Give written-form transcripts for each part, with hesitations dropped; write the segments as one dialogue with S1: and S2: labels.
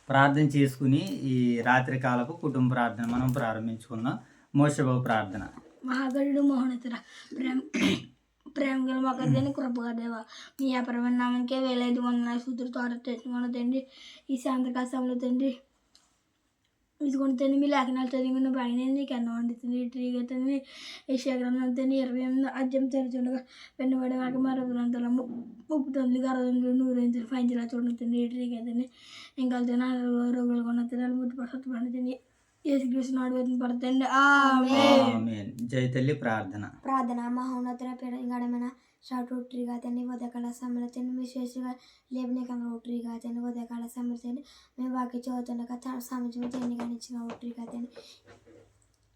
S1: ప్రార్థన చేసుకుని ఈ రాత్రి కాలపు కుటుంబ ప్రార్థన మనం ప్రారంభించుకుందాం. మోషేబాబు ప్రార్థన.
S2: మహాగరుడు మహోన్నతుడ ప్రేమ గల మగదేని కృపగా దేవ మీ అపరమైన నామంకే వేలైదు వందల సూత్రులు త్వర తెచ్చుకున్న తండ్రి ఈ శాంతకాశంలో తండ్రి ఇదిగొని తండ్రి మీ లేఖనాలు చదివిన పైన నీకు అన్నం వండుతుంది ట్రీగా తండ్రి ఈ శేఖరం తండ్రి 28 అధ్యాయం తెరచుండగా పెన్నుబడి వారికి మరో గ్రంథాల 39 60 100 ఫైంజలా చూడండి తండ్రి ట్రీగా తండ్రి ఇంకా రోగులు కొన్న తినాలి ముట్టుపడి తండ్రి యేసుక్రీస్తు నాడు పడుతుంది.
S1: ఆమేన్. జై తల్లి ప్రార్థన.
S3: మహోన్నతుల గడమైన షార్ట్ రోటరీగా తండ్రి ఉదయకాల సమయంలో తండ్రి మీ శ్రేష్ఠగా లేబనికంగా రోటరీగా తండ్రి ఉదయకాల సమయంలో తండ్రి మేము వాకి చదువుతుండగా సమయం తండ్రి కానీ ఇచ్చిన రోటరీగా తండ్రి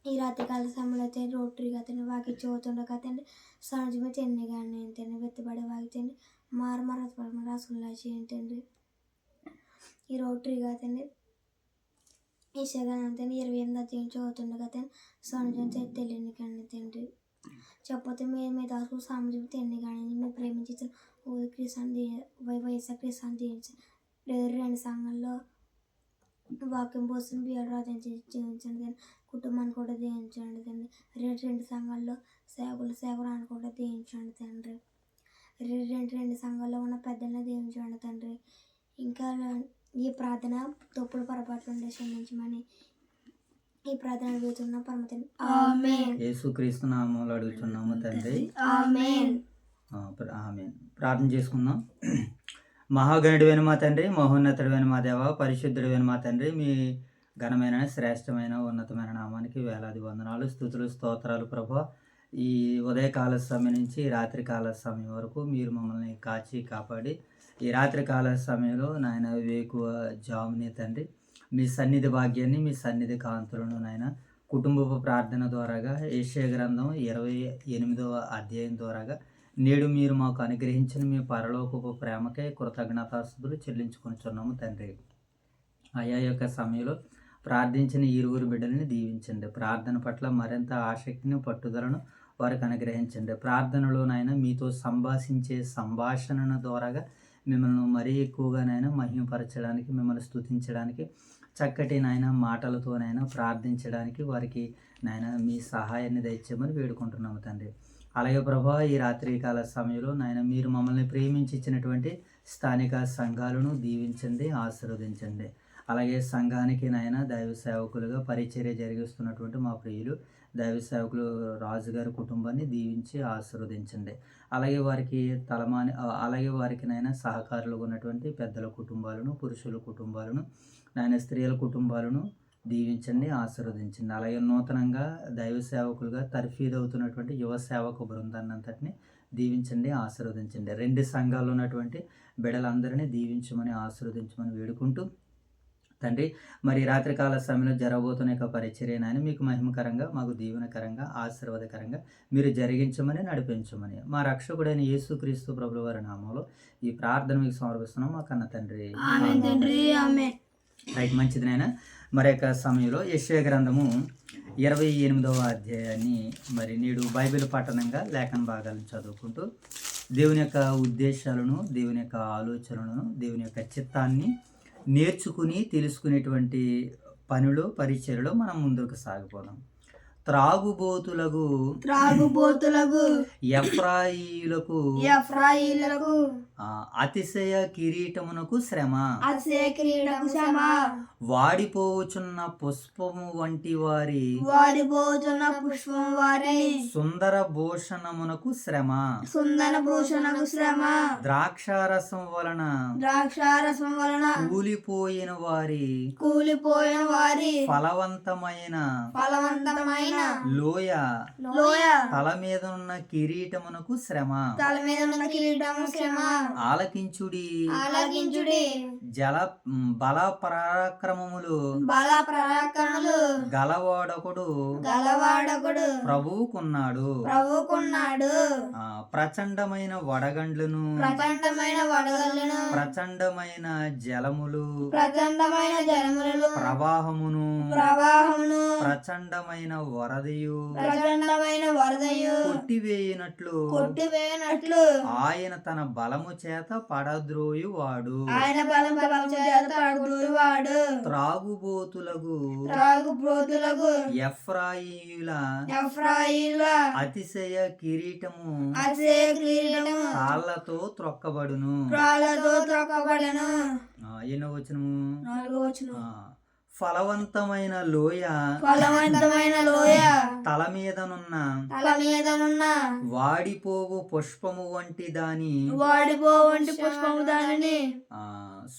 S3: ఈ రాత్రికాల సమయంలో తండ్రి రోటరీగా తండ్రి వాకి చదువుతుండగా తండ్రి సమయం తండ్రి కానీ తండ్రి వెత్తుబడే వాకి తండ్రి మారు రాసుకునేలా చేయండి తండ్రి ఈ రోటరీగా తండ్రి ఈ శగనం తండ్రి 28 అధ్యాయం చదువుతుండగా తండ్రి సమయం తెలియని కానీ తండ్రి చెప్పతే మీ దాసు సామర్థ్యం తిండి కానీ మీరు ప్రేమించిన క్రీస్తాన్ని వైఎస్ఆర్ క్రీస్తాన్ని దీవించి 2 సంఘాల్లో వాక్యం కోసం బియ్యాలు జీవించండి తండ్రి కుటుంబాన్ని కూడా దీవించండి తండ్రి 2 సంఘాల్లో సేవకురాన్ని కూడా దీవించండి తండ్రి 2 సంఘాల్లో ఉన్న పెద్దలను దీవించండి తండ్రి ఇంకా ఈ ప్రార్థన తప్పులు పొరపాట్లు ఉండే క్షమించమని ఈ ప్రార్థన అడుగుతున్న పరమ తండ్రి ఆమేన్.
S1: యేసుక్రీస్తు నామములో అడుగుతున్నాము తండ్రి
S3: ఆమేన్.
S1: ఆమేన్. ప్రార్థన చేసుకుందాం. మహాగణుడైన మా తండ్రి, మహోన్నతుడైన మా దేవ, పరిశుద్ధుడైన మా తండ్రి, మీ ఘనమైన శ్రేష్టమైన ఉన్నతమైన నామానికి వేలాది వందనాలు, స్తుతులు, స్తోత్రాలు ప్రభా. ఈ ఉదయకాల సమయం నుంచి రాత్రికాల సమయం వరకు మీరు మమ్మల్ని కాచి కాపాడి ఈ రాత్రికాల సమయంలో నాయన వేకువ జాముని తండ్రి మీ సన్నిధి భాగ్యాన్ని మీ సన్నిధి కాంతులను నాయన కుటుంబపు ప్రార్థన ద్వారాగా యెషయా గ్రంథం 28వ అధ్యాయం ద్వారాగా నేడు మీరు మాకు అనుగ్రహించిన మీ పరలోకపు ప్రేమకే కృతజ్ఞతాస్తుతులు చెల్లించుకొనిచున్నాము తండ్రి. ఆయా యొక్క సమయంలో ప్రార్థించిన ఇరువురు బిడ్డలని దీవించండి. ప్రార్థన పట్ల మరింత ఆసక్తిని పట్టుదలను వారికి అనుగ్రహించండి. ప్రార్థనలో నాయన మీతో సంభాషించే సంభాషణ ద్వారాగా మిమ్మల్ని మరీ ఎక్కువగానైనా మహిమపరచడానికి, మిమ్మల్ని స్తుతించడానికి, చక్కటి నాయన మాటలతోనైనా ప్రార్థించడానికి వారికి నాయన మీ సహాయాన్ని దయచేయమని వేడుకుంటున్నాము తండ్రి. అలాగే ప్రభా ఈ రాత్రికాల సమయంలో నాయన మీరు మమ్మల్ని ప్రేమించి ఇచ్చినటువంటి స్థానిక సంఘాలను దీవించండి, ఆశీర్వదించండి. అలాగే సంఘానికి నాయన దైవ సేవకులుగా పరిచర్య జరిగిస్తున్నటువంటి మా ప్రియులు దైవ సేవకులు రాజుగారి కుటుంబాన్ని దీవించి ఆశీర్వదించండి. అలాగే వారికి నాయన సహకారులుగా ఉన్నటువంటి పెద్దల కుటుంబాలను, పురుషుల కుటుంబాలను, నాయన స్త్రీల కుటుంబాలను దీవించండి, ఆశీర్వదించండి. అలాగే నూతనంగా దైవ సేవకులుగా తర్ఫీదవుతున్నటువంటి యువ సేవక బృందాన్ని అంతటిని దీవించండి, ఆశీర్వదించండి. 2 సంఘాల్లో ఉన్నటువంటి బిడ్డలందరినీ దీవించమని ఆశీర్వదించమని వేడుకుంటూ తండ్రి మరి రాత్రికాల సమయంలో జరగబోతున్న యొక్క పరిచర్యనని మీకు మహిమకరంగా, మాకు దీవెనకరంగా, ఆశీర్వాదకరంగా మీరు జరిగించమని, నడిపించమని మా రక్షకుడైన యేసుక్రీస్తు ప్రభుల వారి నామంలో ఈ ప్రార్థన మీకు సమర్పిస్తున్నాం మా కన్న తండ్రి. రైట్, మంచిది నాయన. మరి యొక్క సమయంలో యెషయా గ్రంథము 28వ అధ్యాయాన్ని మరి నేడు బైబిల్ పఠనంగా లేఖన భాగాలను చదువుకుంటూ దేవుని యొక్క ఉద్దేశాలను, దేవుని యొక్క ఆలోచనలను, దేవుని యొక్క చిత్తాన్ని నేర్చుకుని తెలుసుకునేటువంటి పనులు, పరిచర్యలో మనం ముందుకు సాగిపోదాం. త్రాగుబోతులకు ఎఫ్రాయిలకు అతిశయ కిరీటమునకు శ్రమ, వాడిపోవచున్న పుష్పము వంటి వారి సుందర భూషణమునకు శ్రమ, ద్రాక్షారసం వలన కూలిపోయిన వారి ఫలవంతమైన లోయ తల మీద ఉన్న కిరీటమునకు శ్రమ, ఆలకించుడి బల పరాక్రమములు గలవాడొకడు ప్రభువుకున్నాడు. ప్రచండమైన వడగండ్లను, ప్రచండమైన జలములు, ప్రవాహమును, ప్రచండమైన వరదయు
S2: ప్రచండమైన వరదయు
S1: కొట్టివేయునట్లు
S2: కొట్టివేయనట్లు
S1: ఆయన తన బలము చేత పడద్రోయువాడు
S2: ఆయన బలం చేత పడగొట్టువాడు
S1: త్రాగుబోతులకు
S2: త్రాగుబోతులకు
S1: ఎఫ్రాయియుల
S2: ఎఫ్రాయిల
S1: అతిశయ కిరీటము
S2: అసే క్రీడము
S1: కాళ్ళతో త్రొక్కబడును.
S2: ప్రాలతో త్రొక్కబడను.
S1: ఎన్నో వచనము
S2: 4వ వచనం.
S1: ఫలవంతమైన లోయ
S2: ఫలవంతమైన లోయ
S1: తల మీదనున్న
S2: తల మీదనున్న
S1: వాడిపోవు పుష్పము వంటి దాని
S2: వాడిపో వంటి పుష్పము దానిని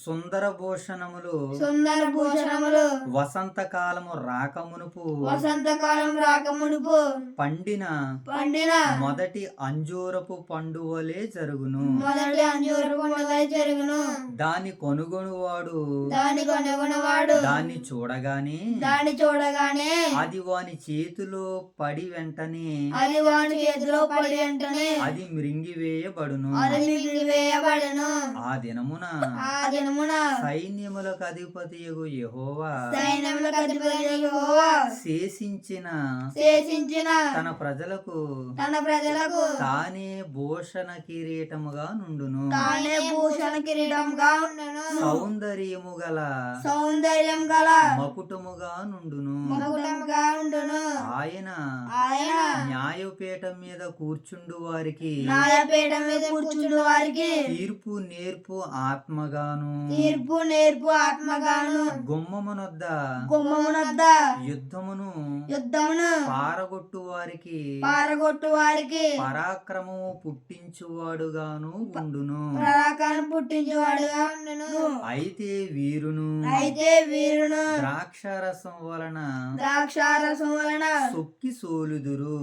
S1: సుందర భూషణములు
S2: సుందర భూషణములు
S1: వసంతకాలము రాకమునుపు
S2: వసంతకాలం రాకమునుపు
S1: పండిన
S2: పండిన
S1: మొదటి అంజూరపు పండు వలె జరుగును.
S2: మొదటి అంజూరపు మొదలై జరుగును.
S1: దాని కొనుగొనువాడు
S2: దాని కొనుగొనవాడు
S1: దాన్ని చూడగానే
S2: దాన్ని చూడగానే
S1: అది వాని చేతిలో పడి వెంటనే
S2: అది వాని చేతిలో పడి వెంటనే
S1: అది మృంగివేయబడును.
S2: అది మిగిలివేయబడను.
S1: ఆ దినమున
S2: ఆ దినమున
S1: సైన్యములకు అధిపతియగు యెహోవా
S2: సైన్యములకు అధిపతి యెహోవా
S1: శేషించిన
S2: తన ప్రజలకు
S1: తానే భూషణ కిరీటముగా నుండును.
S2: తానే భూషణ కిరీటముగా ఉండను.
S1: సౌందర్యము గల
S2: సౌందర్యం గల
S1: మకుటముగా నుండును.
S2: మకుటముగా ఉండును.
S1: ఆయన న్యాయపీఠం మీద కూర్చుండు వారికి
S2: న్యాయపీఠం మీద కూర్చుండు వారికి
S1: తీర్పు నేర్పు ఆత్మగాను
S2: తీర్పు నేర్పు ఆత్మగాను
S1: గుమ్మమునొద్ద యుద్ధమును పారగొట్టు వారికి పరాక్రమము పుట్టించువాడుగాను ఉండును.
S2: పుట్టించేవాడుగా ఉండును.
S1: అయితే వీరును ద్రాక్షారసం వలన సొక్కి సోలుదురు.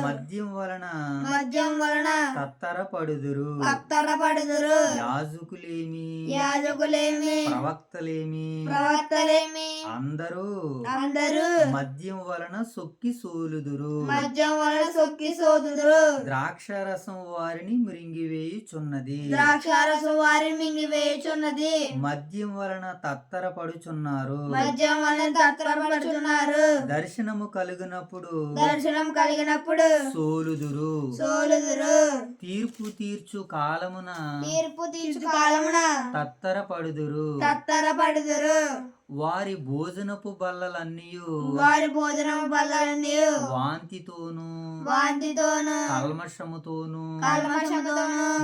S1: మద్యం వలన తత్తరపడుదురు. యాజకులేమి ప్రవక్తలేమి అందరూ మద్యం వలన సొక్కి సోలుదురు. ద్రాక్షారసం వారిని మృంగివేయుచున్నది. మద్యం వలన తత్తరపడుచున్నారు. దర్శనం కలిగినప్పుడు సోలుదురు. తీర్పు తీర్చు కాలమున తత్తరపడుదురు. వారి భోజనపు బల్లలన్నీయు వాంతితోను కల్మషముతోను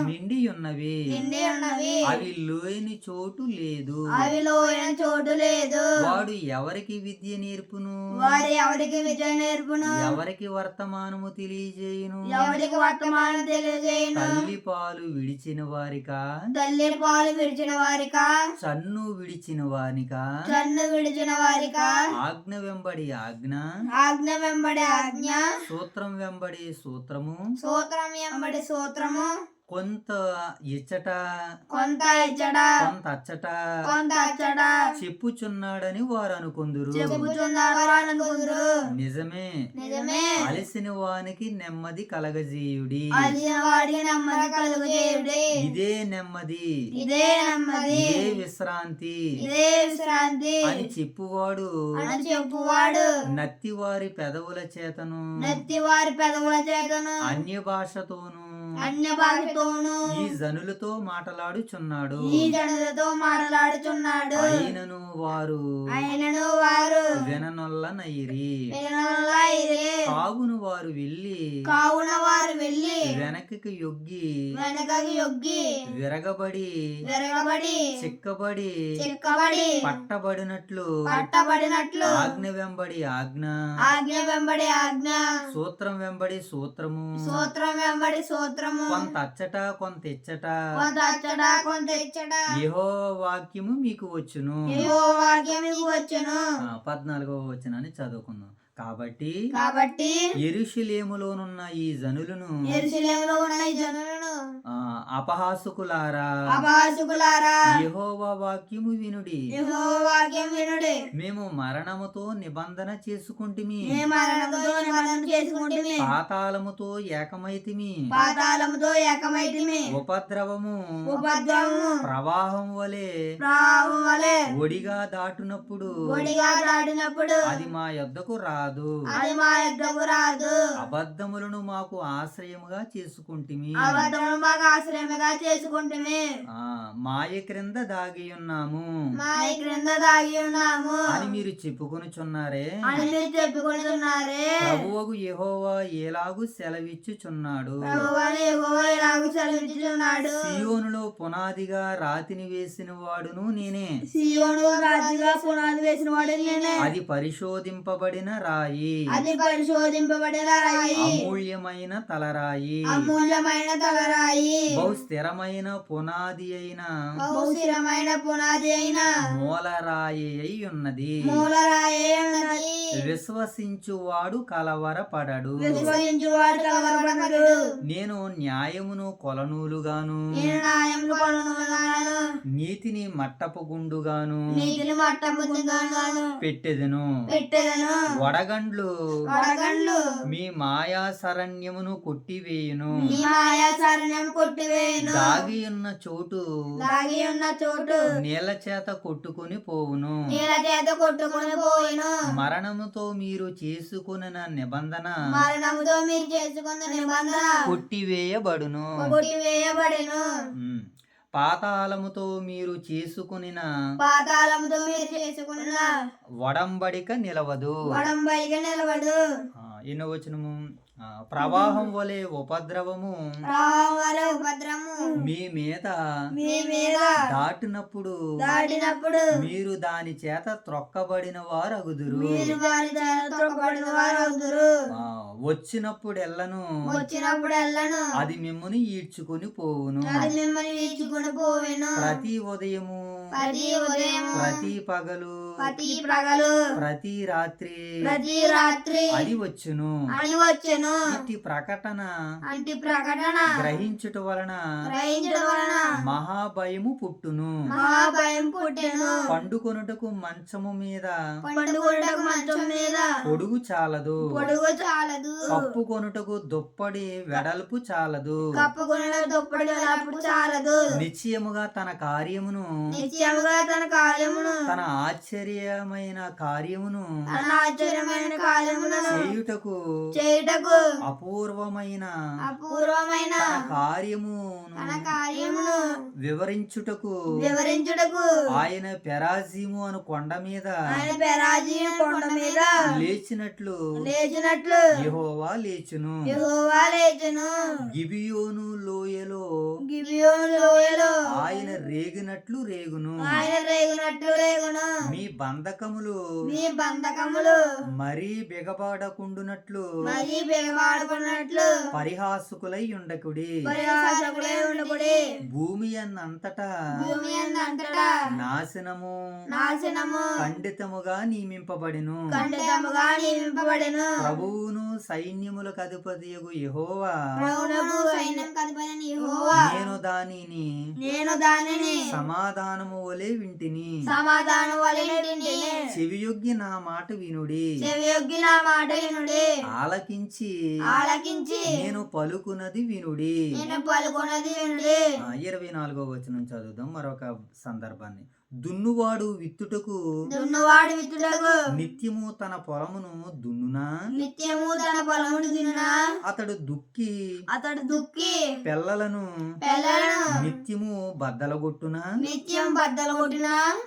S1: నిండి ఉన్నవి. అవి లోయని చోటు లేదు. వాడు ఎవరికి విద్య నేర్పును? ఎవరికి వర్తమానము తెలియజేయును? తల్లి పాలు విడిచిన వారికా చన్ను విడిచిన వారికా ఆజ్ఞ వెంబడి ఆజ్ఞ సూత్రం వెంబడి సూత్రము కొంత ఇచ్చట కొంత అచ్చట చెప్పుచున్నాడని వారు అనుకుందురు. నిజమే అలసిన వానికి నెమ్మది కలగజేయుడి. ఇదే నెమ్మది ఇదే విశ్రాంతి అని చెప్పువాడు నత్తివారి పెదవుల చేతను అన్య భాషతోను ఈ జనులతో మాటలాడుచున్నాడు. అయినను వారు విననొల్లనైరి. కావున వారు వెళ్ళి వెనకకి యొగ్గి విరగబడి చిక్కబడి పట్టబడినట్లు ఆజ్ఞ వెంబడి ఆజ్ఞ సూత్రం వెంబడి సూత్రము కొంత అచ్చట కొంత ఇచ్చట యెహోవా వాక్యము మీకు వచ్చును. 14వ వచనాన్ని చదువుకుందాం. కాబట్టి యెరూషలేములోనున్న ఈ జనులను అపహాసకులారా యెహోవా వాక్యము వినుడి. మేము మరణముతో నిబంధన చేసుకుంటిమి. పాతాళముతో ఏకమైతిమి. ఉపద్రవము ప్రవాహం వలె ఒడిగా దాటునప్పుడు అది మా యొద్దకు రాదు. రాదు,
S2: అది మా యొద్దకు రాదు.
S1: అబద్ధములను మాకు ఆశ్రయముగా చేసుకుంటిమి,
S2: అబద్ధములు మాకు ఆశ్రయముగా చేసుకుంటుమే.
S1: మాయ క్రింద దాగి ఉన్నాము
S2: మా క్రింద దాగి ఉన్నాము
S1: అని మీరు చెప్పుకొనుచున్నారే.
S2: అని మీరు చెప్పుకుంటున్నారే.
S1: ప్రభువగు యెహోవా ఎలాగు సెలవిచ్చుచున్నాడు,
S2: ప్రభువైన యెహోవా ఇలాగు సెలవిచ్చుచున్నాడు.
S1: సియోనులో పునాదిగా రాతిని వేసిన వాడును నేనే,
S2: సీయోను రాజుగా పునాది వేసిన వాడు నేనే.
S1: అది పరిశోధింపబడిన రాయి,
S2: అది పరిశోధింపబడిన రాయి,
S1: అమూల్యమైన తలరాయి,
S2: అమూల్యమైన తలరాయి,
S1: బహు స్థిరమైన పునాది అయిన
S2: బహుశిరమైన పునాది అయిన
S1: మూలరాయి అయి ఉన్నది.
S2: మూలరాయి ఉన్నది.
S1: విశ్వసించువాడు కలవరపడడు,
S2: విశ్వసించువాడు కలవరపడడు.
S1: నేను న్యాయమును కొలనూలుగాను,
S2: నేను న్యాయమును కొలనుగాను,
S1: నీతిని మట్టపు గుండుగాను
S2: నీతిని మట్టముగాను
S1: పెట్టెదను.
S2: పెట్టెదను.
S1: వడగండ్లు
S2: వడగండ్లు
S1: మీ మాయా శరణ్యమును కొట్టివేయును,
S2: నీ మాయా సారణ్యం కొట్టివేయును.
S1: దాగి ఉన్న చోటు
S2: దాగి ఉన్న చోటు
S1: నీళ్ల చేత కొట్టుకుని పోవును.
S2: నీళ్ళ చేత కొట్టుకుని పోయిను.
S1: మరణముతో మీరు చేసుకున్న నిబంధన
S2: మరణముతో మీరు చేసుకున్న నిబంధన
S1: కొట్టివేయబడును.
S2: కొట్టివేయబడెను.
S1: పాతాళముతో మీరు చేసుకునిన
S2: పాతాళముతో మీరు చేసుకున్న
S1: వడంబడిక నిలవదు.
S2: వడంబడిక నిలవడు.
S1: ఎన్నో వచనము, ప్రవాహం వలె ఉపద్రవము
S2: రావాల ఉపద్రము
S1: మీ మీద
S2: మీ మీద
S1: దాటినప్పుడు
S2: దాటినప్పుడు
S1: మీరు దాని చేత త్రొక్కబడిన వారు అగుదురు.
S2: మీరు వారి చేత త్రొక్కబడిన వారు అవుదురు.
S1: వచ్చినప్పుడు ఎల్లను
S2: వచ్చినప్పుడు ఎల్లను
S1: అది మిమ్ముని ఈడ్చుకొని పోవును.
S2: అది మిమ్మల్ని వీచుకుని పోవెను.
S1: ప్రతి ఉదయము
S2: ప్రతి ఉదయం
S1: ప్రతి పగలు
S2: ప్రతి ప్రగలు
S1: ప్రతి రాత్రి
S2: ప్రతి రాత్రి
S1: అది వచ్చును.
S2: అని వచ్చెను.
S1: ఇట్టి ప్రకటన
S2: అంటి ప్రకటన
S1: గ్రహించుట వలన
S2: గ్రహించడం వలన
S1: మహాభయము పుట్టును.
S2: మహాభయం పుట్టెను.
S1: పండుకొనుటకు మంచము మీద
S2: పండుగలకు మంచం మీద
S1: పొడుగు చాలదు,
S2: పొడుగు చాలదు.
S1: కప్పుకొనుటకు దుప్పటి వెడల్పు చాలదు.
S2: కప్పుకున్న దుప్పటి వెడల్పు చాలదు.
S1: నిశ్చయముగా తన కార్యమును
S2: నిత్యముగా తన కార్యమును
S1: తన ఆశ్చర్యమైన కార్యమును
S2: తన ఆశ్చర్యమైన కార్యమును
S1: చేయుటకు అపూర్వమైన
S2: అపూర్వమైన
S1: తన
S2: తన కార్యమును
S1: వివరించుటకు ఆయన పెరాజీము అను కొండ మీద
S2: ఆయన పెరాజీము కొండ మీద
S1: లేచినట్లు యెహోవా లేచును.
S2: యెహోవా లేచును.
S1: గిబియోను లోయలో
S2: గిబియోను లోయలో
S1: ఆయన రేగినట్లు రేగును.
S2: ఆయన రేగినట్లు రేగును.
S1: మీ బంధకములు మరీ బిగబాడకుండునట్లు
S2: మరీ బిగబాడుకున్నట్లు
S1: పరిహాసకులై ఉండకుడి. భూమి అన్నంతటా నాశనము ఖండితముగా నియమింపబడెను. ప్రభువును సైన్యములకు అధిపతియగు యెహోవా నేను దానిని సమాధానము వలె వింటిని. చెవియొగ్గి నా మాట వినుడి. ఆలకించి నేను పలుకున్నది వినుడి. 24వ వచనం చదువుదాం మరొక సందర్భాన్ని. దున్నువాడు విత్తుటకు నిత్యము తన పొలమును దున్నునా అతడు దుక్కి పెళ్ళలను నిత్యము బద్దలగొట్టునా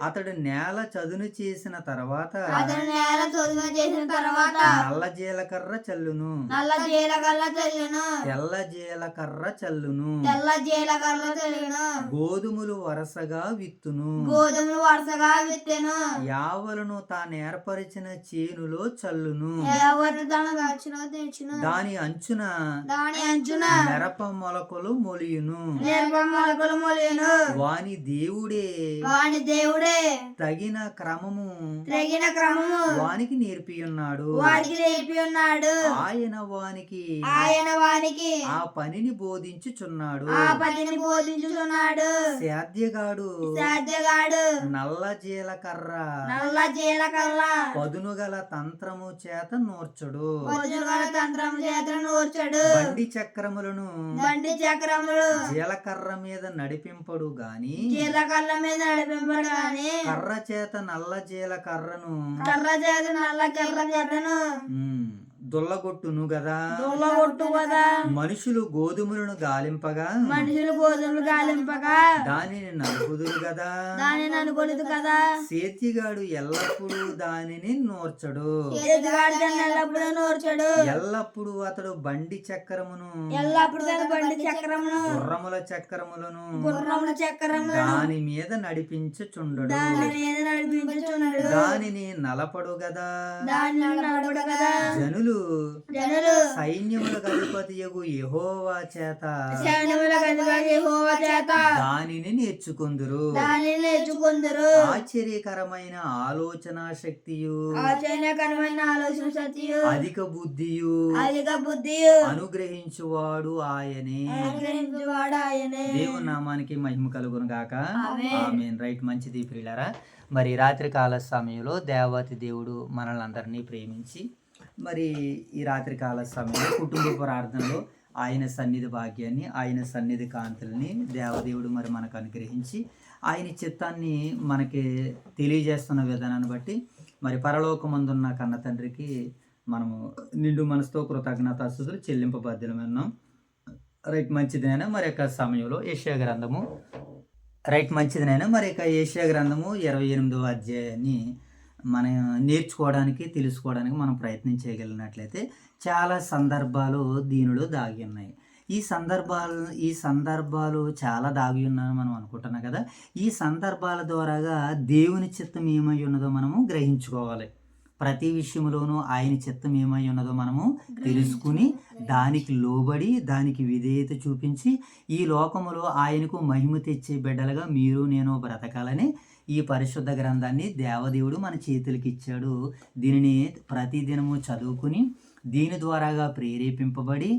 S1: అతడు నేల చదును చేసిన తర్వాత నల్ల జీలకర్ర చల్లును. తెల్ల జీలకర్ర చల్లును. గోధుమలు వరసగా విత్తును. యావలను తాను ఏర్పరిచిన చేనులో చల్లును. దాని అంచున మిరప మొలకలు మొలియును. వాని దేవుడే తగిన క్రమము వానికి నేర్పి ఉన్నాడు. ఆయన వానికి ఆ పనిని బోధించుచున్నాడు. సేద్యగాడు నల్ల జీలకర్ర
S3: నల్ల జీలకర్ర
S1: పదును గల తంత్రము చేత నూర్చడు
S3: పొద్దుగల తంత్రం చేత నూర్చడు
S1: బండి చక్రములను
S3: బండి చక్రములు
S1: జీలకర్ర మీద నడిపింపడు గాని
S3: జీలకర్ర మీద నడిపింపడు గాని
S1: కర్ర చేత నల్ల జీలకర్రను
S3: కర్ర చేత నల్ల కర్ర చేతను
S1: దుల్లగొట్టును గదా
S3: దుల్లగొట్టు కదా
S1: మనుషులు గోధుమలను గాలింపగా
S3: మనుషులు గోధుమలు గాలింపగా
S1: దానిని నలుపుదురు గదా
S3: దానిని అనుకోలేదు కదా
S1: సేతిగాడు ఎల్లప్పుడూ దానిని నూర్చడు
S3: ఎదుగాడు దాన్ని ఎల్లప్పుడూ నూర్చడు
S1: ఎల్లప్పుడూ అతడు బండి చక్రమును
S3: ఎల్లప్పుడు తన బండి చక్రమును
S1: గుర్రముల చక్రములను
S3: గుర్రముల చక్రమును
S1: దాని మీద నడిపించుచుండడు
S3: దాని మీద నడిపించుచున్నాడు
S1: దానిని నలపడు గదా
S3: దాన్ని నడపడు కదా
S1: జనులు
S3: జనులు
S1: సైన్యములకు అధిపతియగు యెహోవా చేత
S3: సైన్యముల అధిపతి యెహోవా చేత
S1: దానిని నేర్చుకుందురు
S3: దానిని నేర్చుకుందరు
S1: ఆశ్చర్యకరమైన ఆలోచన శక్తియు
S3: ఆశ్చర్యకరమైన ఆలోచన శక్తియు
S1: అధిక బుద్ధియు
S3: అధిక బుద్ధియు
S1: అనుగ్రహించువాడు ఆయనే
S3: అనుగ్రహించువాడు ఆయనే.
S1: దేవుని నామానికి మహిమ కలుగును గాక ఆమేన్. రైట్, మంచిది ప్రియులారా. మరి రాత్రి కాల సమయంలో దేవతి దేవుడు మనల్ని అందరినీ ప్రేమించి మరి ఈ రాత్రి కాల సమయంలో కుటుంబ ప్రార్థనలో ఆయన సన్నిధి భాగ్యాన్ని, ఆయన సన్నిధి కాంతుల్ని దేవదేవుడు మరి మనకు అనుగ్రహించి ఆయన చిత్తాన్ని మనకి తెలియజేస్తున్న విధానాన్ని బట్టి మరి పరలోకమందున్న కన్న తండ్రికి మనము నిండు మనసుతో కృతజ్ఞతాస్తుతులు చెల్లింపబద్ధులమన్నాం. రైట్, మంచిదైనా మరి యొక్క సమయంలో యెషయా గ్రంథము యెషయా గ్రంథము 28వ అధ్యాయాన్ని మనం నేర్చుకోవడానికి, తెలుసుకోవడానికి మనం ప్రయత్నం చేయగలిగినట్లయితే చాలా సందర్భాలు దీనిలో దాగి ఉన్నాయి. ఈ సందర్భాలు చాలా దాగి ఉన్నాయని మనం అనుకుంటున్నాం కదా. ఈ సందర్భాల ద్వారాగా దేవుని చిత్తం ఏమై ఉన్నదో మనము గ్రహించుకోవాలి. ప్రతి విషయంలోనూ ఆయన చిత్తం ఏమై ఉన్నదో మనము తెలుసుకుని దానికి లోబడి దానికి విధేయత చూపించి ఈ లోకములో ఆయనకు మహిమ తెచ్చే బిడ్డలుగా మీరు నేను బ్రతకాలని ఈ పరిశుద్ధ గ్రంథాన్ని దేవదేవుడు మన చేతులకి ఇచ్చాడు. దీనిని ప్రతిదినము చదువుకుని దీని ద్వారాగా ప్రేరేపింపబడి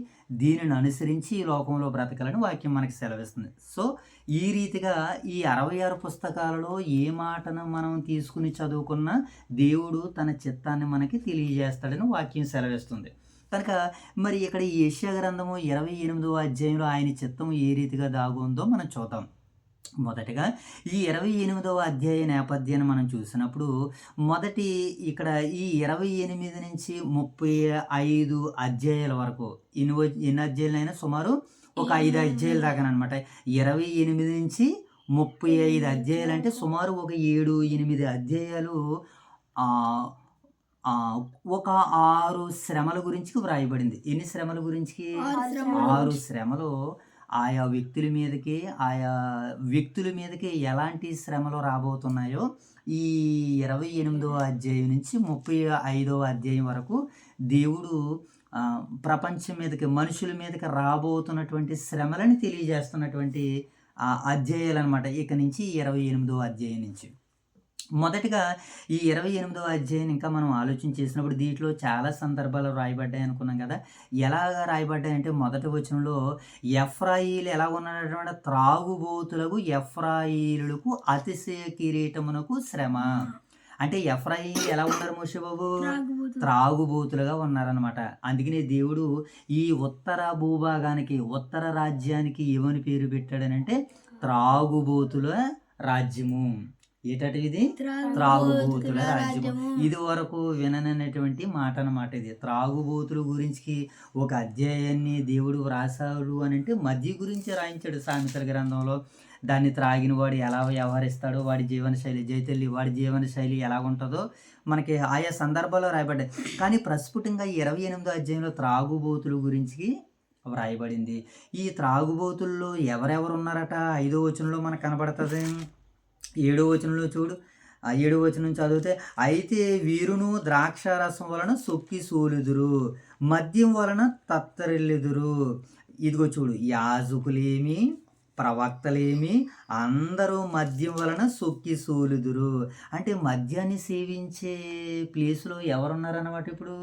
S1: దీనిని అనుసరించి ఈ లోకంలో బ్రతకాలని వాక్యం మనకి సెలవిస్తుంది. సో ఈ రీతిగా ఈ 66 పుస్తకాలలో ఏ మాటను మనం తీసుకుని చదువుకున్నా దేవుడు తన చిత్తాన్ని మనకి తెలియజేస్తాడని వాక్యం సెలవిస్తుంది. కనుక మరి ఇక్కడ ఈ యెషయా గ్రంథము 28వ అధ్యాయంలో ఆయన చిత్తం ఏ రీతిగా దాగుందో మనం చూద్దాం. మొదటగా ఈ 28వ అధ్యాయ నేపథ్యాన్ని మనం చూసినప్పుడు మొదటి ఇక్కడ ఈ 28 నుంచి 35 అధ్యాయాల వరకు ఎన్ని అధ్యాయులైనా సుమారు ఒక 5 అధ్యాయుల దాకా అనమాట. 28 నుంచి 35 అధ్యాయాలు అంటే సుమారు ఒక 7-8 అధ్యాయాలు ఒక 6 శ్రమల గురించి వ్రాయబడింది. ఎన్ని శ్రమల గురించి? 6 శ్రమలు. ఆయా వ్యక్తుల మీదకి ఎలాంటి శ్రమలు రాబోతున్నాయో ఈ 28వ అధ్యాయం నుంచి 35వ అధ్యాయం వరకు దేవుడు ప్రపంచం మీదకి, మనుషుల మీదకి రాబోతున్నటువంటి శ్రమలని తెలియజేస్తున్నటువంటి అధ్యాయాలు అనమాట. ఇక నుంచి 28వ అధ్యాయం నుంచి మొదటిగా ఈ 28వ అధ్యాయం ఇంకా మనం ఆలోచన చేసినప్పుడు దీంట్లో చాలా సందర్భాలు రాయబడ్డాయి అనుకున్నాం కదా. ఎలాగ రాయబడ్డాయంటే మొదటి వచనంలో ఎఫ్రాయిలు ఎలా ఉన్నటువంటి త్రాగుబోతులకు ఎఫ్రాయిలులకు అతిశయ కిరీటమునకు శ్రమ. అంటే ఎఫ్రాయిలు ఎలా ఉన్నారు మోషే బాబు? త్రాగుబోతులుగా ఉన్నారనమాట. అందుకనే దేవుడు ఈ ఉత్తర భూభాగానికి, ఉత్తర రాజ్యానికి ఏమని పేరు పెట్టాడనంటే త్రాగుబోతుల రాజ్యము. ఏటటి ఇది? త్రాగుబోతుల రాజ్యము. ఇది వరకు విననటువంటి మాట అన్నమాట. ఇది త్రాగుబోతుల గురించి ఒక అధ్యాయాన్ని దేవుడు వ్రాసాడు అని అంటే మద్య గురించి రాయించాడు సామెతల గ్రంథంలో. దాన్ని త్రాగిన వాడు ఎలా వ్యవహరిస్తాడో, వాడి జీవనశైలి, జైతల్లి వాడి జీవనశైలి ఎలా ఉంటుందో మనకి ఆయా సందర్భాల్లో రాయబడ్డాయి. కానీ ప్రస్ఫుటంగా 28వ అధ్యాయంలో త్రాగుబోతుల గురించి వ్రాయబడింది. ఈ త్రాగుబోతుల్లో ఎవరెవరు ఉన్నారట 5వ వచనంలో మనకు కనబడుతుంది. 7వ వచనంలో చూడు, 7వ వచనం చదివితే, అయితే వీరును ద్రాక్షారసం వలన సొక్కి సూలుదురు, మద్యం వలన తత్తరిల్లుదురు. ఇదిగో చూడు, యాజకులేమి ప్రవక్తలేమి అందరూ మద్యం వలన సొక్కి సూలుదురు. అంటే మద్యాన్ని సేవించే ప్లేస్లో ఎవరున్నారన్నమాట? ఇప్పుడు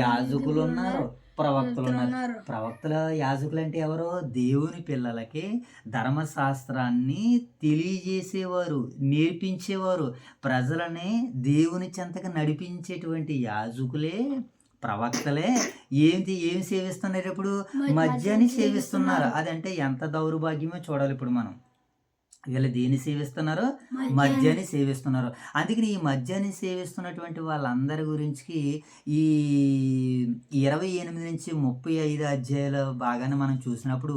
S1: యాజకులు ఉన్నారు, ప్రవక్తలు ఉన్నారు. ప్రవక్తల యాజకులు అంటే ఎవరో? దేవుని పిల్లలకి ధర్మశాస్త్రాన్ని తెలియజేసేవారు, నేర్పించేవారు, ప్రజలని దేవుని చెంతకు నడిపించేటువంటి యాజకులే, ప్రవక్తలే ఏం సేవిస్తున్నారు ఇప్పుడు? మద్యాన్ని సేవిస్తున్నారు. అదంటే ఎంత దౌర్భాగ్యమో చూడాలి ఇప్పుడు మనం. వీళ్ళు దేన్ని సేవిస్తున్నారు? మద్యాన్ని సేవిస్తున్నారు. అందుకని ఈ మద్యాన్ని సేవిస్తున్నటువంటి వాళ్ళందరి గురించి ఈ 28 నుంచి 35 అధ్యాయాల భాగాన్ని మనం చూసినప్పుడు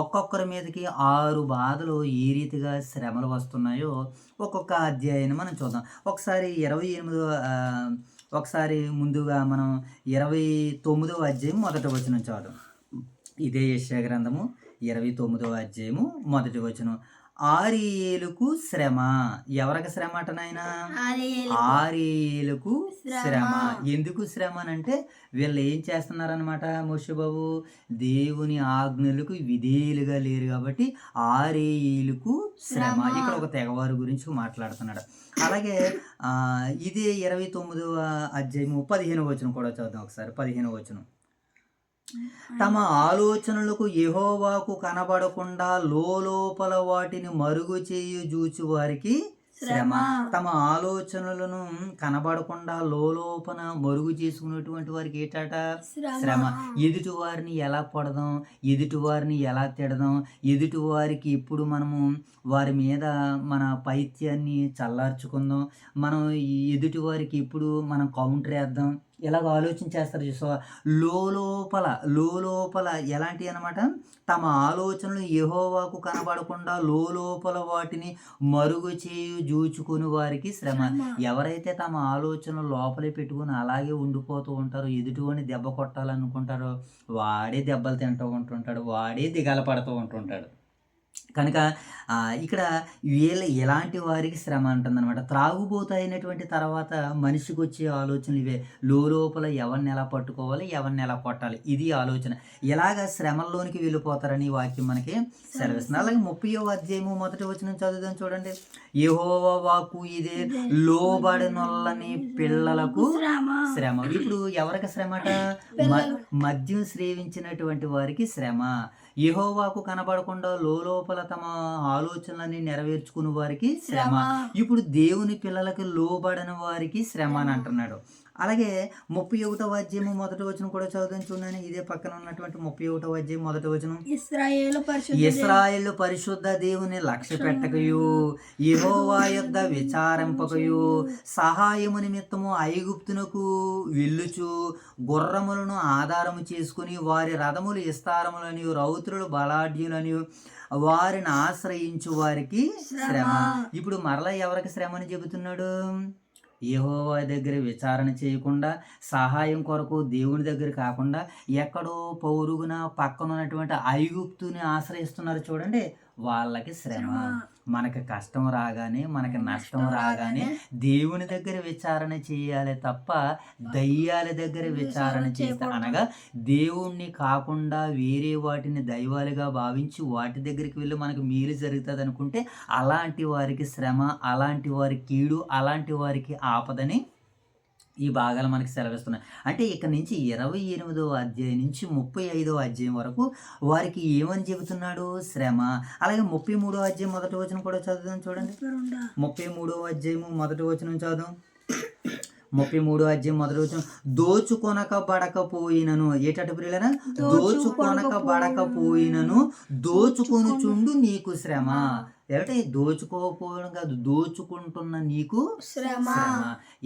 S1: ఒక్కొక్కరి మీదకి 6 బాధలు ఏ రీతిగా శ్రమలు వస్తున్నాయో ఒక్కొక్క అధ్యాయాన్ని మనం చూద్దాం. ఒకసారి ముందుగా మనం 29వ అధ్యాయం మొదటి వచనం చదువు. ఇదే యెషయా గ్రంథము 29వ అధ్యాయము మొదటి వచనం. ఆరేలుకు శ్రమ. ఎవరికి శ్రమ అట నాయనా? ఆరేలుకు శ్రమ. ఎందుకు శ్రమ అంటే వీళ్ళు ఏం చేస్తున్నారనమాట? మోషే బాబు దేవుని ఆజ్ఞలకు విధేయులుగా లేరు కాబట్టి ఆరేలుకు శ్రమ. ఇక్కడ ఒక తెగవారి గురించి మాట్లాడుతున్నాడు. అలాగే ఇదే 29వ అధ్యాయము 15వ వచనం కూడా చదువుదాం ఒకసారి. 15వ వచనం. తమ ఆలోచనలకు యెహోవాకు కనబడకుండా లోపల వాటిని మరుగు చేయు జూచు వారికి శ్రమ. తమ ఆలోచనలను కనబడకుండా లోపల మరుగు చేసుకునేటువంటి వారికి ఏంటట? శ్రమ. ఎదుటి వారిని ఎలా పొడదాం, ఎదుటి వారిని ఎలా తిడదాం, ఎదుటి వారికి ఇప్పుడు మనము వారి మీద మన పైత్యాన్ని చల్లార్చుకుందాం, మనం ఎదుటి వారికి ఇప్పుడు మనం కౌంటర్ వేద్దాం, ఇలాగ ఆలోచించేస్తారు చూసా. లోపల ఎలాంటి అనమాట? తమ ఆలోచనలు యెహోవాకు కనబడకుండా లోపల వాటిని మరుగు చేయు జూచుకుని వారికి శ్రమ. ఎవరైతే తమ ఆలోచనలు లోపలే పెట్టుకుని అలాగే ఉండిపోతూ ఉంటారో, ఎదుటివాడిని దెబ్బ కొట్టాలనుకుంటారో వాడే దెబ్బలు తింటూ ఉంటుంటాడు, వాడే దిగాల పడుతూ ఉంటుంటాడు. కనుక ఇక్కడ ఎలాంటి వారికి శ్రమ అంటుందన్నమాట. త్రాగుబోతు అయినటువంటి తర్వాత మనిషికి వచ్చే ఆలోచనలు ఇవే. లోపల ఎవరిని ఎలా పట్టుకోవాలి, ఎవరిని ఎలా కొట్టాలి, ఇది ఆలోచన. ఎలాగ శ్రమల్లోనికి వెళ్ళిపోతారని వాక్యం మనకి సెలవిస్తుంది. అలాగే 30వ అధ్యాయము మొదటి వచనం చదువుదాం చూడండి. యెహోవా వాక్కు ఇదే, లోబడినొల్లని పిల్లలకు శ్రమ. ఇప్పుడు ఎవరికి శ్రమట? మద్యం సేవించినటువంటి వారికి శ్రమ. యెహోవాకు కనబడకుండా లోపల తమ ఆలోచనలని నెరవేర్చుకుని వారికి శ్రమ. ఇప్పుడు దేవుని పిల్లలకి లోబడని వారికి శ్రమ అని అంటున్నాడు. అలాగే 31వ అధ్యాయము మొదటి వచనం కూడా చదువుదాం చూడండి. ఇదే పక్కన ఉన్నటువంటి 31వ అధ్యాయం మొదటి వచనం. ఇశ్రాయేలు పరిశుద్ధ దేవుని లక్ష్య పెట్టకయు, యెహోవా యొద్ద విచారింపకయు, సహాయము నిమిత్తము ఐగుప్తునకు వెళ్ళుచు గుర్రములను ఆధారము చేసుకుని వారి రథములు విస్తారములని, రౌతులు బలాఢ్యులని, వారిని ఆశ్రయించు వారికి శ్రమ. ఇప్పుడు మరలా ఎవరికి శ్రమ అని చెబుతున్నాడు? యెహోవా దగ్గర విచారణ చేయకుండా, సహాయం కొరకు దేవుని దగ్గర కాకుండా ఎక్కడో పౌరుగున పక్కన ఉన్నటువంటి ఐగుప్తుని ఆశ్రయిస్తున్నారు చూడండి, వాళ్ళకి శ్రమ. మనకి కష్టం రాగానే, మనకి నష్టం రాగానే దేవుని దగ్గర విచారణ చేయాలి తప్ప దయ్యాల దగ్గర విచారణ చేస్తే, అనగా దేవుణ్ణి కాకుండా వేరే వాటిని దైవాలుగా భావించి వాటి దగ్గరికి వెళ్ళి మనకు మేలు జరుగుతుంది అనుకుంటే అలాంటి వారికి శ్రమ, అలాంటి వారికి కీడు, అలాంటి వారికి ఆపదని ఈ భాగాలు మనకి సెలవిస్తున్నాయి. అంటే ఇక్కడ నుంచి 28వ అధ్యాయం నుంచి 35వ అధ్యాయం వరకు వారికి ఏమని చెబుతున్నాడు? శ్రమ. అలాగే 33వ అధ్యాయం మొదటి వచనం కూడా చదువుదాం చూడండి. 33వ అధ్యాయము మొదటి వచనం చదువు. 33వ అధ్యాయం మొదటి వచనం. దోచుకొనకబడకపోయినను, ఏటట ప్రియులనా? దోచుకొనకబడకపోయినను దోచుకొనుచుండు నీకు శ్రమ. ఏమిటి? దోచుకోకపోవడం కాదు, దోచుకుంటున్న నీకు శ్రమ.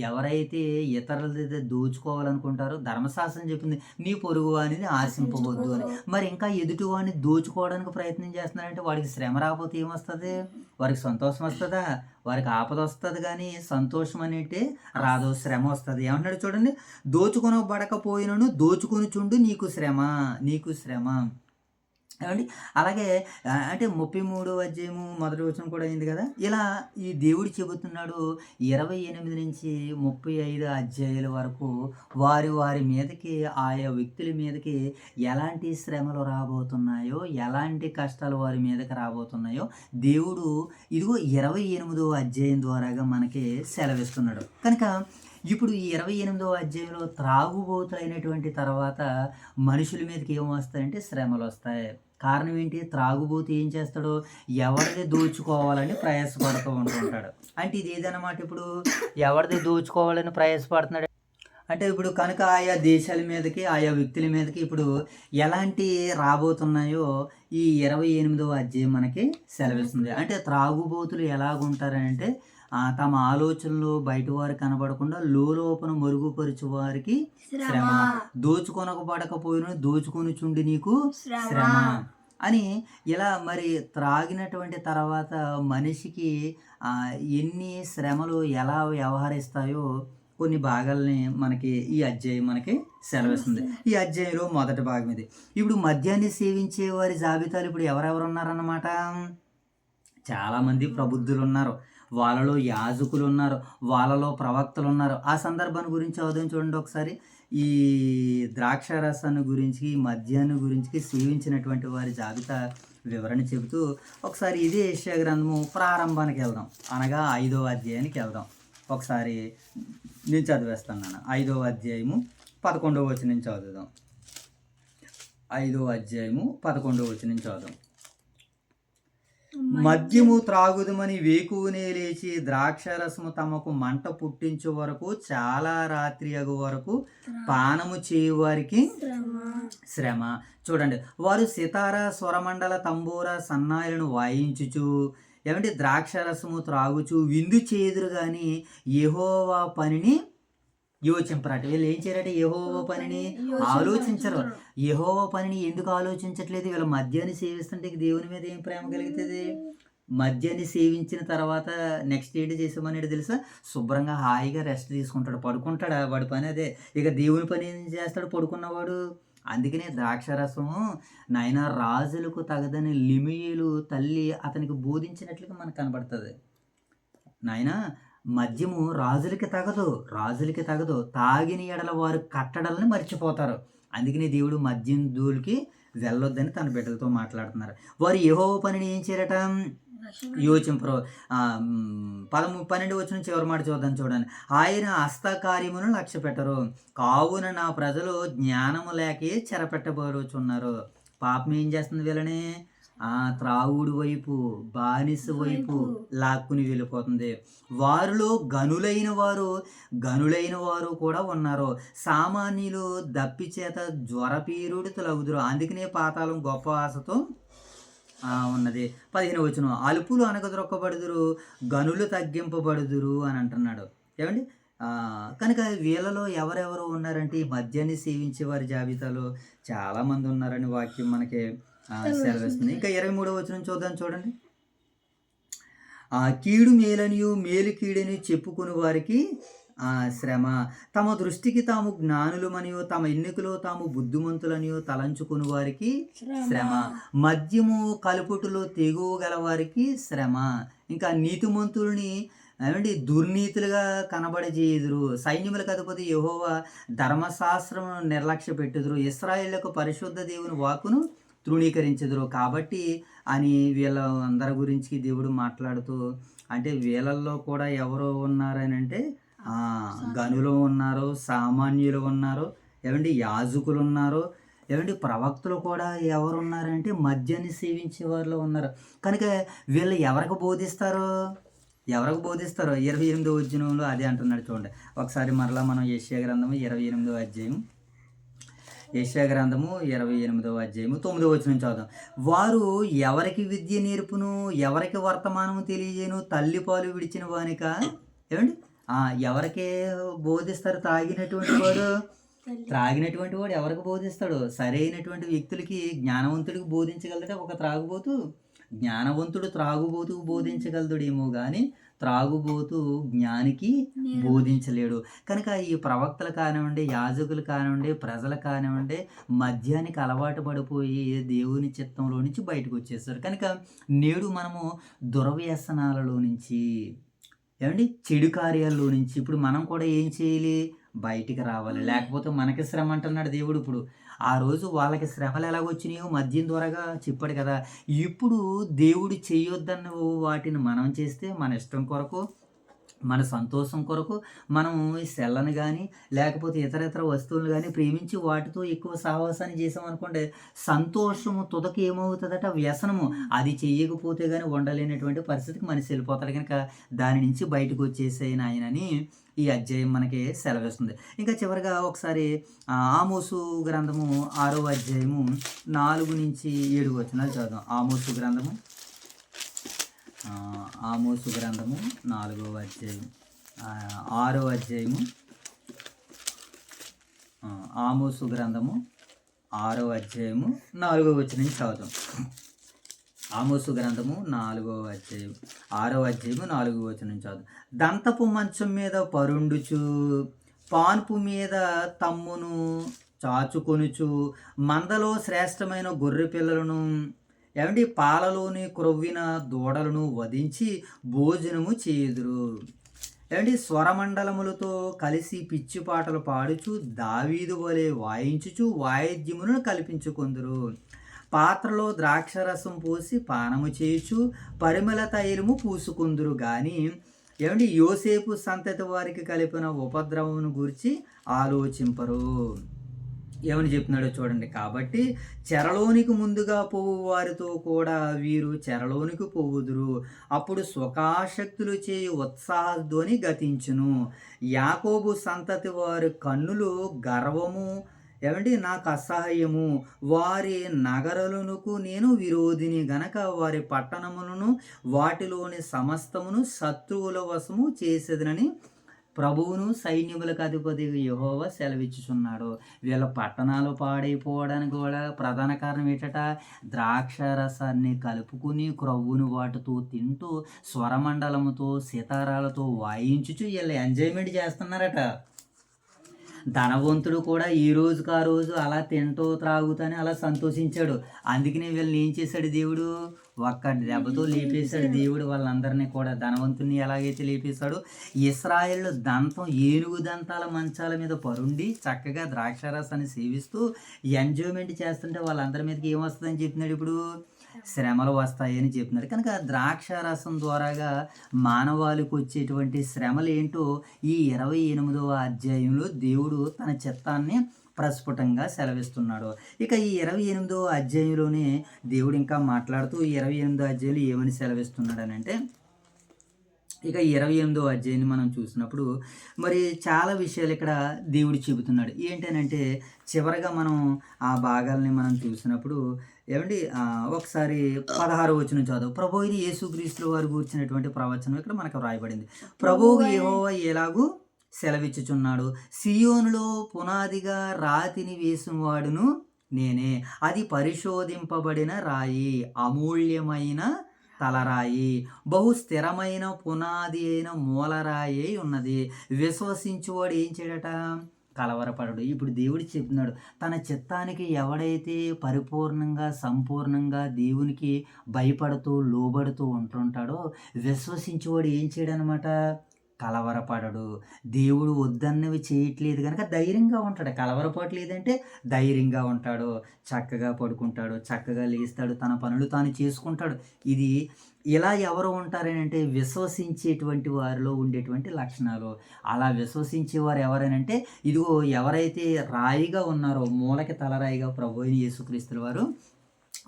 S1: ఎవరైతే ఇతరుల దగ్గర దోచుకోవాలనుకుంటారో, ధర్మశాస్త్రం చెప్పింది నీ పొరుగు అనేది ఆశింపవద్దు అని. మరి ఇంకా ఎదుటి వాడిని దోచుకోవడానికి ప్రయత్నం చేస్తున్నారంటే వాడికి శ్రమ రాకపోతే ఏమొస్తుంది? వారికి సంతోషం వస్తుందా? వారికి ఆపద వస్తుంది, కానీ సంతోషం అనేటి రాదు, శ్రమ వస్తుంది. ఏమంటున్నాడు చూడండి. దోచుకొనబడకపోయినను దోచుకొని చుండు నీకు శ్రమ, నీకు శ్రమ. ఏమండి అలాగే అంటే 33వ అధ్యాయము మొదటి వచనం కూడా అయింది కదా. ఇలా ఈ దేవుడు చెబుతున్నాడు 28 నుంచి 35 అధ్యాయాల వరకు వారి వారి మీదకి ఆయా వ్యక్తుల మీదకి ఎలాంటి శ్రమలు రాబోతున్నాయో, ఎలాంటి కష్టాలు వారి మీదకి రాబోతున్నాయో దేవుడు ఇదిగో 28వ అధ్యాయం ద్వారాగా మనకి సెలవిస్తున్నాడు. కనుక ఇప్పుడు ఈ 28వ అధ్యాయంలో త్రాగుబోతులైనటువంటి తర్వాత మనుషుల మీదకి ఏం వస్తాయంటే శ్రమలు వస్తాయి. కారణం ఏంటి? త్రాగుబోతు ఏం చేస్తాడు? ఎవరిది దోచుకోవాలని ప్రయాసపడుతూ ఉంటుంటాడు. అంటే ఇది ఏదన్నమాట, ఇప్పుడు ఎవరిది దోచుకోవాలని ప్రయాసపడుతున్నాడు అంటే ఇప్పుడు కనుక ఆయా దేశాల మీదకి ఆయా వ్యక్తుల మీదకి ఇప్పుడు ఎలాంటి రాబోతున్నాయో ఈ 28వ అధ్యాయం మనకి సెలవిస్తుంది. అంటే త్రాగుబోతులు ఎలాగుంటారంటే తమ ఆలోచనలు బయట వారు కనబడకుండా లోపల మరుగుపరుచు వారికి శ్రమ, దోచుకొనకబడకపోయిన దోచుకొని చుండి నీకు శ్రమ అని. ఇలా మరి త్రాగినటువంటి తర్వాత మనిషికి ఎన్ని శ్రమలు ఎలా వ్యవహరిస్తాయో కొన్ని భాగాల్ని మనకి ఈ అధ్యాయం మనకి సెలవిస్తుంది. ఈ అధ్యాయంలో మొదటి భాగం ఇది. ఇప్పుడు మద్యాన్ని సేవించే వారి జాబితాలు ఇప్పుడు ఎవరెవరు ఉన్నారన్నమాట. చాలామంది ప్రబుద్ధులు ఉన్నారు, వాళ్ళలో యాజకులు ఉన్నారు, వాళ్ళలో ప్రవక్తలు ఉన్నారు. ఆ సందర్భాన్ని గురించి చదువుదాం చూడండి ఒకసారి. ఈ ద్రాక్ష రసాన్ని గురించి, మద్యాన్ని గురించి సేవించినటువంటి వారి జాబితా వివరణ చెబుతూ ఒకసారి ఇదే యెషయా గ్రంథము ప్రారంభానికి వెళ్దాం, అనగా 5వ అధ్యాయానికి వెళ్దాం. ఒకసారి నేను చదివేస్తాను. 5వ అధ్యాయము 11వ వచనం చదువుదాం. 5వ అధ్యాయము 11వ వచనం చదువుదాం. మద్యము త్రాగుదమని వేకువనే లేచి ద్రాక్షరసము తమకు మంట పుట్టించే వరకు చాలా రాత్రి అగు వరకు పానము చేయువారికి శ్రమ. చూడండి, వారు సితార, స్వరమండల, తంబూర, సన్నాయిలను వాయించుచు ఏమంటే ద్రాక్షరసము త్రాగుచు విందు చేదురు కానీ యెహోవా పనిని యోచింపరట. వీళ్ళు ఏం చేయరట? యెహోవా పనిని ఆలోచించరు. యెహోవా పనిని ఎందుకు ఆలోచించట్లేదు? వీళ్ళ మద్యాన్ని సేవిస్తుంటే దేవుని మీద ఏం ప్రేమ కలుగుతుంది? మద్యాన్ని సేవించిన తర్వాత నెక్స్ట్ ఏంటి చేసామనేది తెలుసా? శుభ్రంగా హాయిగా రెస్ట్ తీసుకుంటాడు, పడుకుంటాడు. వాడి పని అదే. ఇక దేవుని పని ఏం చేస్తాడు? పడుకున్నవాడు. అందుకనే ద్రాక్షరసము నాయన రాజులకు తగదని లిమియేలు తల్లి అతనికి బోధించినట్లుగా మనకు కనబడుతుంది. నాయన మద్యము రాజులకి తగదు, తాగిన ఎడల వారు కట్టడల్ని మర్చిపోతారు. అందుకని దేవుడు మద్యం దూలికి వెళ్ళొద్దని తన బిడ్డలతో మాట్లాడుతున్నారు. వారు యెహోవా పనిని ఏం చేయరట? యోచింపరు. 12 వచనం చివరి మాట చూద్దాం చూడండి. ఆయన హస్తకార్యమును లక్ష్య పెట్టరు, కావున నా ప్రజలు జ్ఞానము లేకే చెరపెట్టబోచున్నారు. పాపం ఏం చేస్తుంది వీళ్ళని? త్రాగుడు వైపు, బానిస వైపు లాక్కుని వెళ్ళిపోతుంది. వారిలో గనులైన వారు కూడా ఉన్నారు. సామాన్యులు దప్పి చేత జ్వరపీరుడితులగుదురు. అందుకనే పాతాళం గొప్ప ఆశతో ఉన్నది. 15వ వచనం, అలుపులు అనగదొరక్కబడుదురు, గనులు తగ్గింపబడుదురు అని అంటున్నాడు. ఏమండి? కనుక వీళ్ళలో ఎవరెవరు ఉన్నారంటే ఈ మద్యాన్ని సేవించే వారి జాబితాలో చాలామంది ఉన్నారని వాక్యం మనకి సెలవిస్తుంది. ఇంకా 23వ వచనం చూద్దాం చూడండి. కీడు మేలనియు మేలు కీడని చెప్పుకుని వారికి శ్రమ, తమ దృష్టికి తాము జ్ఞానులమనియో తమ ఎన్నికలో తాము బుద్ధిమంతులనియో తలంచుకుని వారికి శ్రమ, మద్యము కలుపుటులో తెగువ గల వారికి శ్రమ. ఇంకా నీతిమంతుల్ని ఏమండి దుర్నీతులుగా కనబడజేయుదురు. సైన్యములకు అధిపతి యెహోవా ధర్మశాస్త్రం నిర్లక్ష్య పెట్టుదురు. ఇశ్రాయేలుకు పరిశుద్ధ దేవుని వాక్కును తృణీకరించుదురు. కాబట్టి అని వీళ్ళ అందరి గురించి దేవుడు మాట్లాడుతూ, అంటే వీళ్ళల్లో కూడా ఎవరు ఉన్నారని అంటే గనులు ఉన్నారు, సామాన్యులు ఉన్నారు, ఏమండి యాజకులు ఉన్నారు, ఏమండి ప్రవక్తలు కూడా ఎవరు ఉన్నారంటే మద్యాన్ని సేవించే వారిలో ఉన్నారు. కనుక వీళ్ళు ఎవరికి బోధిస్తారు? 28వ వచనంలో అదే అంటున్నాడు చూడండి. ఒకసారి మరలా మనం యెషయా గ్రంథము 28వ అధ్యాయం, యెషయా గ్రంథము 28వ అధ్యాయము 9వ వచనం చదువుదాం. వారు ఎవరికి విద్య నేర్పును, ఎవరికి వర్తమానము తెలియజేయను, తల్లి పాలు విడిచిన వానిక. ఏమండి ఎవరికి బోధిస్తారు? త్రాగినటువంటి వాడు ఎవరికి బోధిస్తాడు? సరైనటువంటి వ్యక్తులకి, జ్ఞానవంతుడికి బోధించగలట ఒక త్రాగుబోతు. జ్ఞానవంతుడు త్రాగుబోతుకు బోధించగలదుడేమో కానీ త్రాగుబోతు జ్ఞానికి బోధించలేడు. కనుక ఈ ప్రవక్తలు కానివ్వండి, యాజకులు కానివ్వండి, ప్రజలు కానివ్వండి, మద్యానికి అలవాటు పడిపోయి దేవుని చిత్తంలో నుంచి బయటకు వచ్చేసారు. కనుక నేడు మనము దుర్వ్యసనాలలో నుంచి, ఏమండి, చెడు కార్యాల్లో నుంచి ఇప్పుడు మనం కూడా ఏం చేయాలి? బయటికి రావాలి. లేకపోతే మనకి శ్రమ అంటున్నాడు దేవుడు. ఇప్పుడు ఆ రోజు వాళ్ళకి శ్రమలు ఎలాగొచ్చినాయో మద్యం ద్వారాగా చెప్పాడు కదా. ఇప్పుడు దేవుడు చేయొద్దన్న వాటిని మనం చేస్తే మన ఇష్టం కొరకు, మన సంతోషం కొరకు మనం ఈ సెల్లను కానీ లేకపోతే ఇతర వస్తువులు కానీ ప్రేమించి వాటితో ఎక్కువ సహవాసాన్ని చేసామనుకోండి, సంతోషము తుదకు ఏమవుతుందట? వ్యసనము. అది చెయ్యకపోతే కానీ ఉండలేనటువంటి పరిస్థితికి మనిషి వెళ్ళిపోతాడు. కనుక దాని నుంచి బయటకు వచ్చేసేయన ఆయనని ఈ అధ్యాయం మనకి సెలవిస్తుంది. ఇంకా చివరిగా ఒకసారి ఆమోసు గ్రంథము 6వ అధ్యాయము 4 నుంచి 7 వచనాలు చదువుదాం. ఆమోసు గ్రంథము 4వ అధ్యాయం 6వ అధ్యాయము ఆమోసు గ్రంథము 6వ అధ్యాయము 4వ వచనం చదువుదాం. ఆమోసు గ్రంథము 6వ అధ్యాయము 4వ వచనం చదువు. దంతపు మంచం మీద పరుండుచు, పాన్పు మీద తమ్మును చాచుకొనుచు, మందలో శ్రేష్టమైన గొర్రె పిల్లలను, ఏమండి, పాలలోని క్రొవ్విన దూడలను వధించి భోజనము చేయుదురు. ఏమండి, స్వరమండలములతో కలిసి పిచ్చి పాటలు పాడుచు, దావీదు వలె వాయించుచు వాయిద్యములను కల్పించుకొందురు. పాత్రలో ద్రాక్షరసం పోసి పానము చేయుచు పరిమళ తైలము పూసుకుందురు గాని, ఏమండి, యోసేపు సంతతి వారికి కలిపిన ఉపద్రవమును గురించి ఆలోచింపరు. ఏమని చెప్తున్నాడో చూడండి. కాబట్టి చెరలోనికి ముందుగా పోవు వారితో కూడా వీరు చెరలోనికి పోవుదురు. అప్పుడు స్వకాశక్తులు చేయు ఉత్సాహధ్వని గతించును. యాకోబు సంతతి వారి కన్నులు గర్వము, ఏమండి, నాకు అసహ్యము. వారి నగరలకు నేను విరోధిని గనక వారి పట్టణములను వాటిలోని సమస్తమును శత్రువుల వశము చేసేదనని ప్రభువును సైన్యములకు అధిపతి యెహోవా సెలవిచ్చుచున్నాడు. వీళ్ళ పట్టణాలు పాడైపోవడానికి కూడా ప్రధాన కారణం ఏంటట? ద్రాక్షరసాన్ని కలుపుకుని క్రొవ్వును వాటితో తింటూ స్వరమండలముతో సితారాలతో వాయించుచు వీళ్ళు ఎంజాయ్మెంట్ చేస్తున్నారట. ధనవంతుడు కూడా ఈ రోజుకు ఆ రోజు అలా తింటూ త్రాగుతూనే అలా సంతోషించాడు. అందుకనే వీళ్ళని ఏం చేశాడు దేవుడు? ఒక్క దెబ్బతో లేపేశాడు దేవుడు వాళ్ళందరినీ కూడా. ధనవంతుని ఎలాగైతే లేపేశాడు, ఇశ్రాయేలు దంతం, ఏనుగు దంతాల మంచాల మీద పరుండి చక్కగా ద్రాక్షారసాన్ని సేవిస్తూ ఎంజాయ్మెంట్ చేస్తుంటే వాళ్ళందరి మీదకి ఏమొస్తుందని చెప్పినాడు? ఇప్పుడు శ్రమలు వస్తాయని చెప్పినాడు. కనుక ద్రాక్షారసం ద్వారాగా మానవాళికి వచ్చేటువంటి శ్రమలు ఏంటో ఈ 28వ అధ్యాయంలో దేవుడు తన చిత్తాన్ని ప్రస్ఫుటంగా సెలవిస్తున్నాడు. ఇక ఈ 28వ అధ్యాయంలోనే దేవుడు ఇంకా మాట్లాడుతూ ఈ 28వ అధ్యాయంలో ఏమని సెలవిస్తున్నాడు అని అంటే, ఇక 28వ అధ్యాయాన్ని మనం చూసినప్పుడు మరి చాలా విషయాలు ఇక్కడ దేవుడు చెబుతున్నాడు. ఏంటనంటే చివరగా మనం ఆ భాగాల్ని మనం చూసినప్పుడు, ఏమండి, ఒకసారి 16వ వచనం చదువు. ప్రభువైన యేసుక్రీస్తు వారు కూర్చున్నటువంటి ప్రవచనం ఇక్కడ మనకు రాయబడింది. ప్రభువు యెహోవా ఎలాగూ సెలవిచ్చుచున్నాడు, సియోనులో పునాదిగా రాతిని వేసినవాడును నేనే, అది పరిశోధింపబడిన రాయి, అమూల్యమైన తలరాయి, బహు స్థిరమైన పునాది అయిన మూలరాయి ఉన్నది. విశ్వసించువాడు ఏం చేయడట? కలవరపడడు. ఇప్పుడు దేవుడు చెప్తున్నాడు, తన చిత్తానికి ఎవడైతే పరిపూర్ణంగా సంపూర్ణంగా దేవునికి భయపడుతూ లోబడుతూ ఉంటుంటాడో విశ్వసించువాడు ఏం చేయడనమాట? కలవరపడడు. దేవుడు వద్దన్నవి చేయట్లేదు కనుక ధైర్యంగా ఉంటాడు. కలవరపడలేదంటే ధైర్యంగా ఉంటాడు, చక్కగా పడుకుంటాడు, చక్కగా లేస్తాడు, తన పనులు తాను చేసుకుంటాడు. ఇది ఇలా ఎవరు ఉంటారనంటే విశ్వసించేటువంటి వారిలో ఉండేటువంటి లక్షణాలు. అలా విశ్వసించేవారు ఎవరనంటే, ఇదిగో ఎవరైతే రాయిగా ఉన్నారో, మూలకి తలరాయిగా ప్రభువైన యేసుక్రీస్తు వారు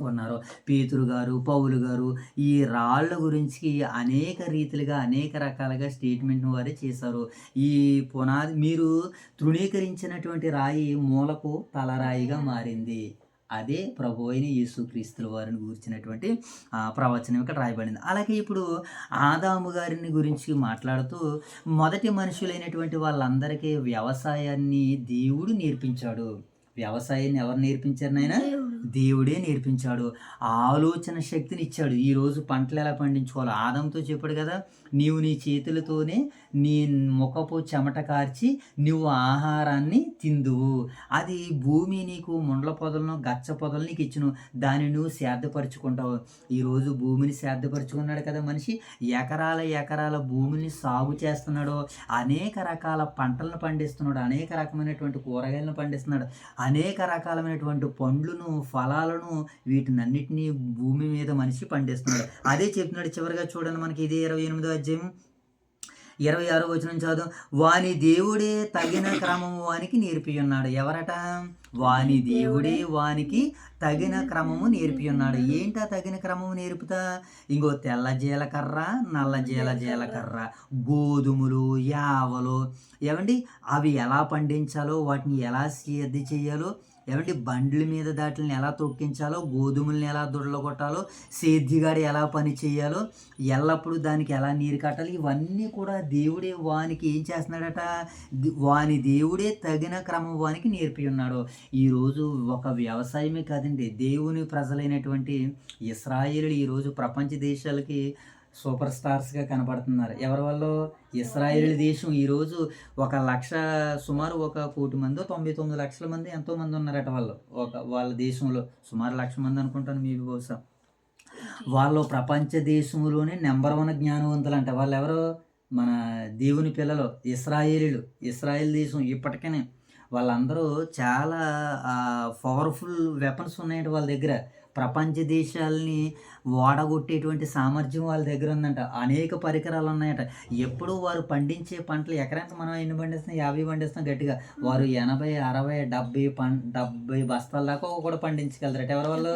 S1: ఉన్నారు. పేతురు గారు, పౌలు గారు ఈ రాళ్ళ గురించి అనేక రీతిలుగా అనేక రకాలుగా స్టేట్మెంట్ వారే చేశారు. ఈ పునాది మీరు తృణీకరించినటువంటి రాయి మూలకు తలరాయిగా మారింది. అదే ప్రభువైన యేసుక్రీస్తుల వారిని గురించినటువంటి ప్రవచనం ఇక్కడ రాయబడింది. అలాగే ఇప్పుడు ఆదాము గారిని గురించి మాట్లాడుతూ మొదటి మనుషులైనటువంటి వాళ్ళందరికీ వ్యవసాయాన్ని దేవుడు నేర్పించాడు. వ్యవసాయాన్ని ఎవరు నేర్పించారు? నాయన దేవుడే నేర్పించాడు. ఆలోచన శక్తిని ఇచ్చాడు. ఈరోజు పంటలు ఎలా పండించుకోవాలో ఆదాముతో చెప్పాడు కదా. నీవు నీ చేతులతోనే నీ ముఖపు చెమట కార్చి నువ్వు ఆహారాన్ని తిందువు. అది భూమి నీకు ముండ్ల పొదలను గచ్చ పొదలు నీకు ఇచ్చును, దాన్ని నువ్వు సేద్యపరుచుకుంటావు. ఈరోజు భూమిని సేద్యపరుచుకున్నాడు కదా మనిషి, ఎకరాల ఎకరాల భూమిని సాగు చేస్తున్నాడు, అనేక రకాల పంటలను పండిస్తున్నాడు, అనేక రకమైనటువంటి కూరగాయలను పండిస్తున్నాడు, అనేక రకాలమైనటువంటి పండ్లను ఫలాలను వీటినన్నిటినీ భూమి మీద మనిషి పండిస్తున్నాడు. అదే చెప్తున్నాడు చివరిగా చూడండి, మనకి ఇదే 28వ అధ్యాయం 26వ వచనం చదువు. వాని దేవుడే తగిన క్రమము వానికి నేర్పి ఉన్నాడు. ఎవరట? వాని దేవుడే వానికి తగిన క్రమము నేర్పి ఉన్నాడు. ఏంటా తగిన క్రమము నేర్పుతా? ఇంకో తెల్ల జీలకర్ర, నల్ల జీలకర్ర, గోధుమలు, యావలు, ఏమండి అవి ఎలా పండించాలో, వాటిని ఎలా సేద్య చేయాలో, ఏమంటే బండ్ల మీద దాటిని ఎలా తొక్కించాలో, గోధుమల్ని ఎలా దొడలగొట్టాలో, సేద్యగాడు ఎలా పని చేయాలో, ఎల్లప్పుడూ దానికి ఎలా నీరు కట్టాలి, ఇవన్నీ కూడా దేవుడే వానికి ఏం చేస్తున్నాడట? వాని దేవుడే తగిన క్రమం వానికి నేర్పి ఉన్నాడు. ఈరోజు ఒక వ్యవసాయమే కాదండి, దేవుని ప్రజలైనటువంటి ఇశ్రాయేలు ఈరోజు ప్రపంచ దేశాలకి సూపర్ స్టార్స్గా కనపడుతున్నారు. ఎవరి వల్ల? ఇశ్రాయేల్ దేశం ఈరోజు 1,00,000 సుమారు 1,00,00,000 మంది, 99 లక్షల మంది ఎంతోమంది ఉన్నారట వాళ్ళు. వాళ్ళ దేశంలో సుమారు 1,00,000 మంది అనుకుంటాను, మీకు బహుశా. వాళ్ళు ప్రపంచ దేశంలోనే నెంబర్ 1 జ్ఞానవంతులు అంట. వాళ్ళు ఎవరు? మన దేవుని పిల్లలు, ఇశ్రాయేల్ దేశం. ఇప్పటికనే వాళ్ళందరూ చాలా పవర్ఫుల్ వెపన్స్ ఉన్నాయంట వాళ్ళ దగ్గర. ప్రపంచ దేశాలని ఓడగొట్టేటువంటి సామర్థ్యం వాళ్ళ దగ్గర ఉందంట. అనేక పరికరాలు ఉన్నాయట. ఎప్పుడు వారు పండించే పంటలు ఎకరానికి మనం ఎన్ని పండిస్తున్నాం? 50 పండిస్తున్నాం గట్టిగా. వారు 80, 60, 70 బస్తాల దాకా కూడా పండించగలరట. ఎవరి వాళ్ళు?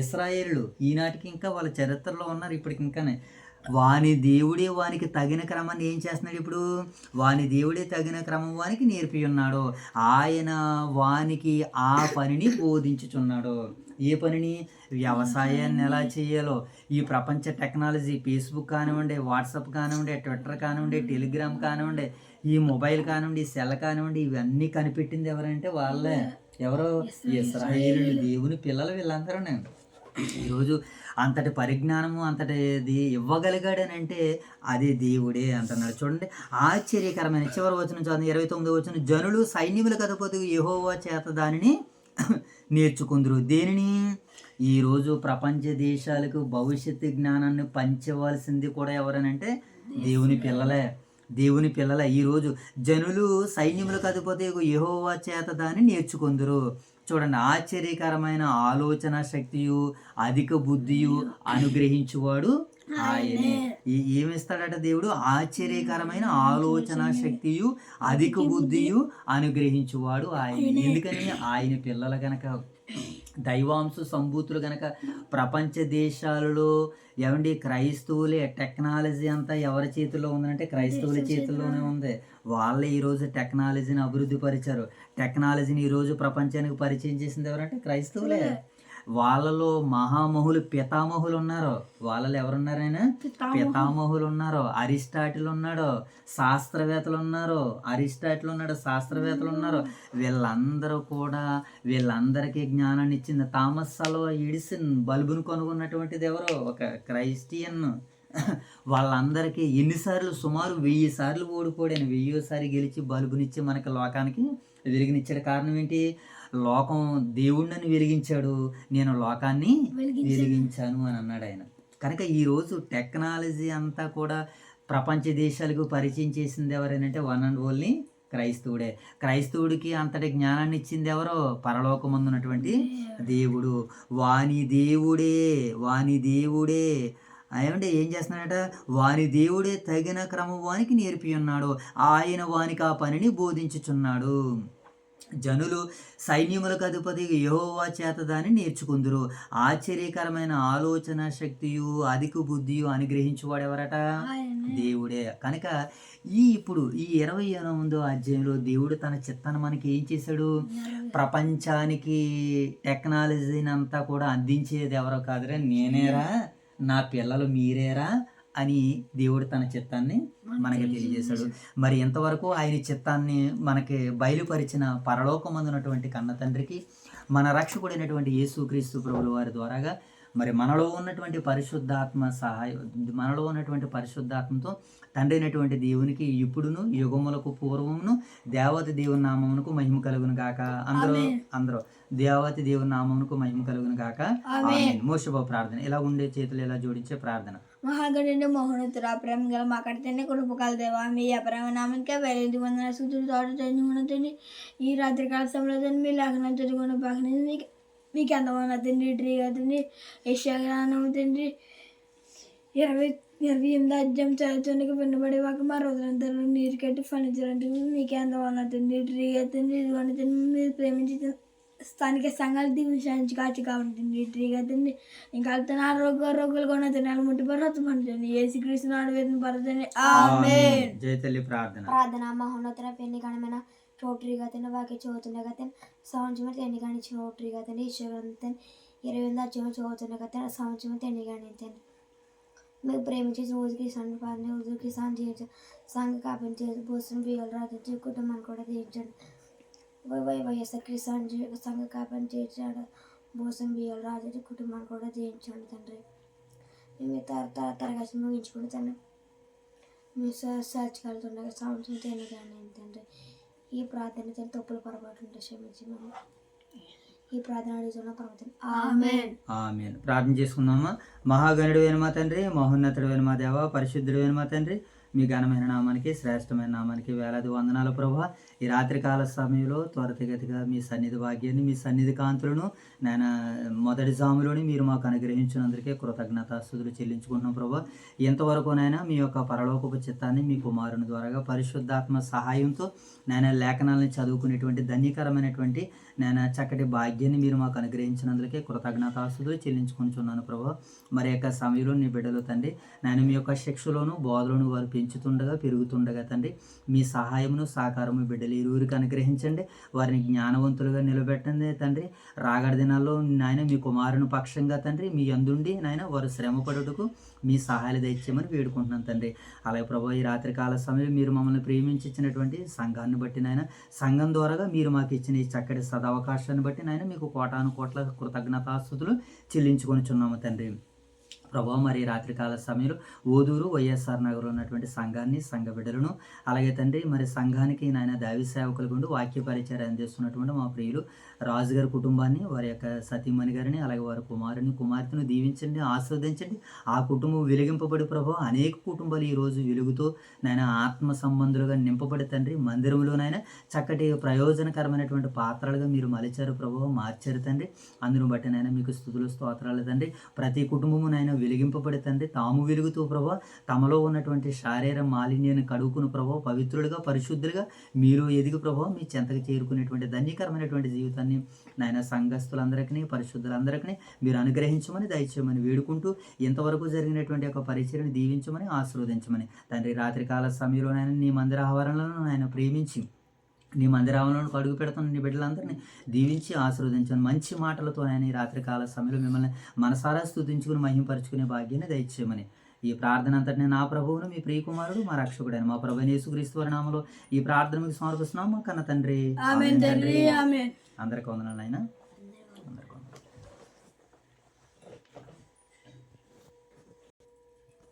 S1: ఇశ్రాయేలు. ఈనాటికి ఇంకా వాళ్ళ చరిత్రలో ఉన్నారు ఇప్పటికి ఇంకానే. వాని దేవుడే వానికి తగిన క్రమాన్ని ఏం చేస్తున్నాడు ఇప్పుడు? వాని దేవుడే తగిన క్రమం వానికి నేర్పి ఉన్నాడు. ఆయన వానికి ఆ పనిని బోధించుచున్నాడు. ఏ పనిని? వ్యవసాయాన్ని ఎలా చేయాలో. ఈ ప్రపంచ టెక్నాలజీ, ఫేస్బుక్ కానివ్వండి, వాట్సాప్ కానివ్వండి, ట్విట్టర్ కానివ్వండి, టెలిగ్రామ్ కానివ్వండి, ఈ మొబైల్ కానివ్వండి, సెల్ కానివ్వండి, ఇవన్నీ కనిపెట్టింది ఎవరంటే వాళ్ళే. ఎవరు? ఇశ్రాయేలు దేవుని పిల్లలు వీళ్ళందరూ. ఈరోజు అంతటి పరిజ్ఞానము అంతటిది ఇవ్వగలిగాడనంటే అది దేవుడే అంటున్నాడు. చూడండి, ఆశ్చర్యకరమైన చివరి వచనం చదువు, 29వ వచనం. జనులు సైన్యములు కదపోతే యెహోవా చేత దానిని నేర్చుకుందరు. దేనిని? ఈరోజు ప్రపంచ దేశాలకు భవిష్యత్తు జ్ఞానాన్ని పంచవలసింది కూడా ఎవరనంటే దేవుని పిల్లలే. ఈరోజు జనులు సైన్యములు కదిపోతే యెహోవా చేత దాన్ని నేర్చుకుందరు. చూడండి, ఆశ్చర్యకరమైన ఆలోచన శక్తియు అధిక బుద్ధియు అనుగ్రహించువాడు ఆయనే. ఏమిస్తాడట దేవుడు? ఆశ్చర్యకరమైన ఆలోచన శక్తియు అధిక బుద్ధియు అనుగ్రహించువాడు ఆయనే. ఎందుకని? ఆయన పిల్లలు గనక, దైవాంశ సంభూతులు గనక ప్రపంచ దేశాలలో ఏమండి క్రైస్తవులే. టెక్నాలజీ అంతా ఎవరి చేతుల్లో ఉందంటే క్రైస్తవుల చేతుల్లోనే ఉంది. వాళ్ళే ఈరోజు టెక్నాలజీని అభివృద్ధి పరిచారు. టెక్నాలజీని ఈరోజు ప్రపంచానికి పరిచయం చేసింది ఎవరంటే క్రైస్తవులే. వాళ్ళలో మహామహులు, పితామహులు ఉన్నారు. వాళ్ళలో ఎవరున్నారైనా? పితామహులు ఉన్నారు. అరిస్టాటిల్ ఉన్నాడు, శాస్త్రవేత్తలు ఉన్నారు. శాస్త్రవేత్తలు ఉన్నారు. వీళ్ళందరూ కూడా వీళ్ళందరికీ జ్ఞానాన్ని ఇచ్చింది. థామస్ అల్వా ఎడిసన్ బల్బును కనుగొన్నటువంటిది ఎవరో? ఒక క్రైస్టియన్. వాళ్ళందరికీ ఎన్నిసార్లు? సుమారు 1000 సార్లు ఓడిపోయాను. 1000సారి గెలిచి బల్బునిచ్చి మనకి లోకానికి వెలిగినిచ్చాడు. కారణం ఏంటి? లోకం దేవుణ్ణి వెలిగించాడు, నేను లోకాన్ని వెలిగించాను అని అన్నాడు ఆయన. కనుక ఈరోజు టెక్నాలజీ అంతా కూడా ప్రపంచ దేశాలకు పరిచయం చేసింది ఎవరైనంటే వన్ అండ్ ఓన్లీ క్రైస్తవుడే. క్రైస్తవుడికి అంతటి జ్ఞానాన్ని ఇచ్చింది ఎవరో? పరలోకమందున్నటువంటి దేవుడు. వాని దేవుడే ఏమంటే ఏం చేస్తున్నాడట? వాని దేవుడే తగిన క్రమం వానికి నేర్పి ఉన్నాడు. ఆయన వానికి ఆ పనిని బోధించుచున్నాడు. జనులు సైన్యములకు అధిపతి యెహోవా చేత దాన్ని నేర్చుకుందురు. ఆశ్చర్యకరమైన ఆలోచన శక్తియు అధిక బుద్ధియు అనుగ్రహించువాడు ఎవరట? దేవుడే. కనుక ఇప్పుడు ఈ 28వ అధ్యాయంలో దేవుడు తన చిత్తాన్ని మనకి ఏం చేశాడు? ప్రపంచానికి టెక్నాలజీని అంతా కూడా అందించేది ఎవరో కాదురా, నేనేరా, నా పిల్లలు మీరేరా అని దేవుడు తన చిత్తాన్ని మనకి తెలియజేశాడు. మరి ఇంతవరకు ఆయన చిత్తాన్ని మనకి బయలుపరిచిన పరలోకమందున్నటువంటి కన్న తండ్రికి, మన రక్షకుడైనటువంటి యేసుక్రీస్తు ప్రభుల వారి ద్వారాగా మరి మనలో ఉన్నటువంటి పరిశుద్ధాత్మ మనలో ఉన్నటువంటి పరిశుద్ధాత్మతో తండ్రి అయినటువంటి దేవునికి ఇప్పుడును యుగములకు పూర్వమును దేవతి దేవుని నామమునకు మహిమ కలుగును గాక. అందరూ దేవతి దేవుని నామమునకు మహిమ కలుగును గాక. ఆమేన్. మోషేబు ప్రార్థన ఇలా ఉండే చేతులు ఇలా జోడించే ప్రార్థన.
S2: మహాగణుడు మహోన్నతుడ ప్రేమ గల మా కడితేనే కృపకాల దేవా మీ అపరమ నామనికే వేరేది వందన సూత్రుడు తోట తండ్రి ఈ రాత్రి కాల సమయంలో మీ లేఖనం చదువుకున్న బాగా మీకు అందమైన తండ్రి ట్రీగా తండ్రి యశాగ్రహణం తండ్రి 28 అధ్యాయం చదువుతానికి వెనుబడి వాక మా రోజులంతా నీరు కట్టి ఫర్నిచర్ మీకే అందమైన తండ్రి ట్రీగా తండ్రి ఇదిగోండి తండ్రి మీరు ప్రేమించి స్థానిక సంఘాలు దీవించి కాచి కాబట్టి ట్రీగా తండ్రి ఇంకా వెళ్తున్న రోగులు కొన్న తినాలి ముట్టి పర్వతం పండుతుంది యేసుక్రీస్తు నాడు వేదన పర్వతాన్ని ఆమేన్.
S1: జయ తల్లి ప్రార్థన.
S3: ప్రార్థన మహోన్నతర పెళ్లి గణమైన రోటరీగా తిన వాక్య చదువుతుండగా తిన సంవత్సరం ఎన్ని కానిచ్చిన రోటరీగా తిన ఈశ్వరంతని 28 అధ్యాయం చదువుతుండగా తిన సంవత్సరం ఎన్ని కానిచ్చాను మీకు ప్రేమించి రోజుకి సన్న పాలన రోజుకి సాన్ చేయించు సంఘ కాపని చేసి భూసం బియ్యాలు రాత్రి కుటుంబాన్ని కూడా తీయించండి వైఎస్ఆర్ కిసాన్ సంఘ కాపని చేయించాడు భూసం బియ్యాలు రాత్రి కుటుంబాన్ని కూడా తీయించండి తండ్రి. మేము తరగతి ముగించుకుని తండ్రి మీ సర్చ్కి వెళ్తుండగా సంవత్సరం ఎన్ని కానీ తండ్రి ఈ ప్రార్థన తండ్రి తప్పుల పొరపాటు ఉంటే క్షమించి మేము ఈ ప్రార్థన అడుగుతున్న పర్వతం ఆమేన్.
S1: ఆమేన్. ప్రార్థన చేసుకుందామా. మహాగణుడు మా తండ్రి, మహోన్నతుడు మా దేవ, పరిశుద్ధుడు మా తండ్రి, మీ ఘనమైన నామానికి శ్రేష్టమైన నామానికి వేలాది వందనాలు ప్రభా. ఈ రాత్రికాల సమయంలో త్వరితగతిగా మీ సన్నిధి భాగ్యాన్ని మీ సన్నిధి కాంతులను నేను మొదటి జాములోని మీరు మాకు అనుగ్రహించినందుకే కృతజ్ఞతాస్తుతులు చెల్లించుకుంటున్నాం ప్రభా. ఇంతవరకునైనా మీ యొక్క పరలోకపు చిత్తాన్ని మీ కుమారుని ద్వారా పరిశుద్ధాత్మ సహాయంతో నేను లేఖనాలను చదువుకునేటువంటి ధన్యకరమైనటువంటి నేను చక్కటి భాగ్యాన్ని మీరు మాకు అనుగ్రహించినందుకే కృతజ్ఞతాస్తుతులు చెల్లించుకుంటున్నాను ప్రభా. మరి యొక్క సమయంలో నీ బిడ్డలు తండ్రి నేను మీ యొక్క శిక్షలోను బోధలోను వారు పెంచుతుండగా పెరుగుతుండగా తండ్రి మీ సహాయమును సహకారము బిడ్డలు ఇరువురికి అనుగ్రహించండి. వారిని జ్ఞానవంతులుగా నిలబెట్టండి తండ్రి. రాగడి దినాల్లో నాయన మీ కుమారుని పక్షంగా తండ్రి మీ అందుండి నాయన వారు శ్రమపడుటకు మీ సహాయాలు దయచేయమని వేడుకుంటున్నాను తండ్రి. అలాగే ప్రభు ఈ రాత్రికాల సమయం మీరు మమ్మల్ని ప్రేమించి ఇచ్చినటువంటి సంఘాన్ని బట్టి నాయన సంఘం ద్వారాగా మీరు మాకు ఇచ్చిన ఈ చక్కటి సదవకాశాన్ని బట్టి నాయన మీకు కోటాను కోట్ల కృతజ్ఞతాస్తుతులు చెల్లించుకొనిచున్నాము తండ్రి. ప్రభావ మరి రాత్రికాల సమయంలో ఓదూరు వైఎస్ఆర్ నగర్లో ఉన్నటువంటి సంఘాన్ని సంఘ బిడ్డలను అలాగే తండ్రి మరి సంఘానికి నాయన దైవ సేవకులు గుండి వాక్య పరిచయం అందిస్తున్నటువంటి మా ప్రియులు రాజుగారి కుటుంబాన్ని వారి యొక్క సతీమణి గారిని అలాగే వారి కుమార్తెను దీవించండి, ఆస్వాదించండి. ఆ కుటుంబం వెలిగింపబడి ప్రభావ అనేక కుటుంబాలు ఈరోజు వెలుగుతూ నాయన ఆత్మ సంబంధులుగా నింపబడి తండ్రి మందిరంలోనైనా చక్కటి ప్రయోజనకరమైనటువంటి పాత్రలుగా మీరు మలిచారు ప్రభావ, మార్చారు తండ్రి. అందును బట్టి నాయన మీకు స్తుతులు స్తోత్రాలు తండ్రి. ప్రతి కుటుంబము నాయన వెలిగింపబడి తండ్రి తాము వెలుగుతూ ప్రభావ తమలో ఉన్నటువంటి శారీర మాలిన్యాన్ని కడుగుకుని ప్రభావ పవిత్రులుగా పరిశుద్ధులుగా మీరు ఎదిగి ప్రభావ మీ చెంతకు చేరుకునేటువంటి ధన్యకరమైనటువంటి జీవితాన్ని నాయన సంఘస్థులందరికీ పరిశుద్ధులందరికీ మీరు అనుగ్రహించమని దయచేయమని వేడుకుంటూ ఇంతవరకు జరిగినటువంటి యొక్క పరిచయను దీవించమని ఆశీర్వదించమని తండ్రి. రాత్రికాల సమయంలో నాయన నీ మందిర ఆవరణలను ఆయన ప్రేమించి నీ మందిరావరణకు అడుగు పెడుతున్న నీ బిడ్డలందరినీ దీవించి ఆశీర్వదించండి. మంచి మాటలతో ఆయన ఈ రాత్రికాల సమయంలో మిమ్మల్ని మనసారా స్తుతించుకుని మహింపరచుకునే భాగ్యాన్ని దయచేయమని ఈ ప్రార్థన అంతటిని నా ప్రభువును మీ ప్రియకుమారుడు మా రక్షకుడైన మా ప్రభు యేసుక్రీస్తు వారి నామములో ఈ ప్రార్థన మీకు సమర్పిస్తున్నాం మా కన్న తండ్రి.
S2: ఆమేన్ తండ్రి ఆమేన్.
S1: అందరికీ వందనాలు నాయనా.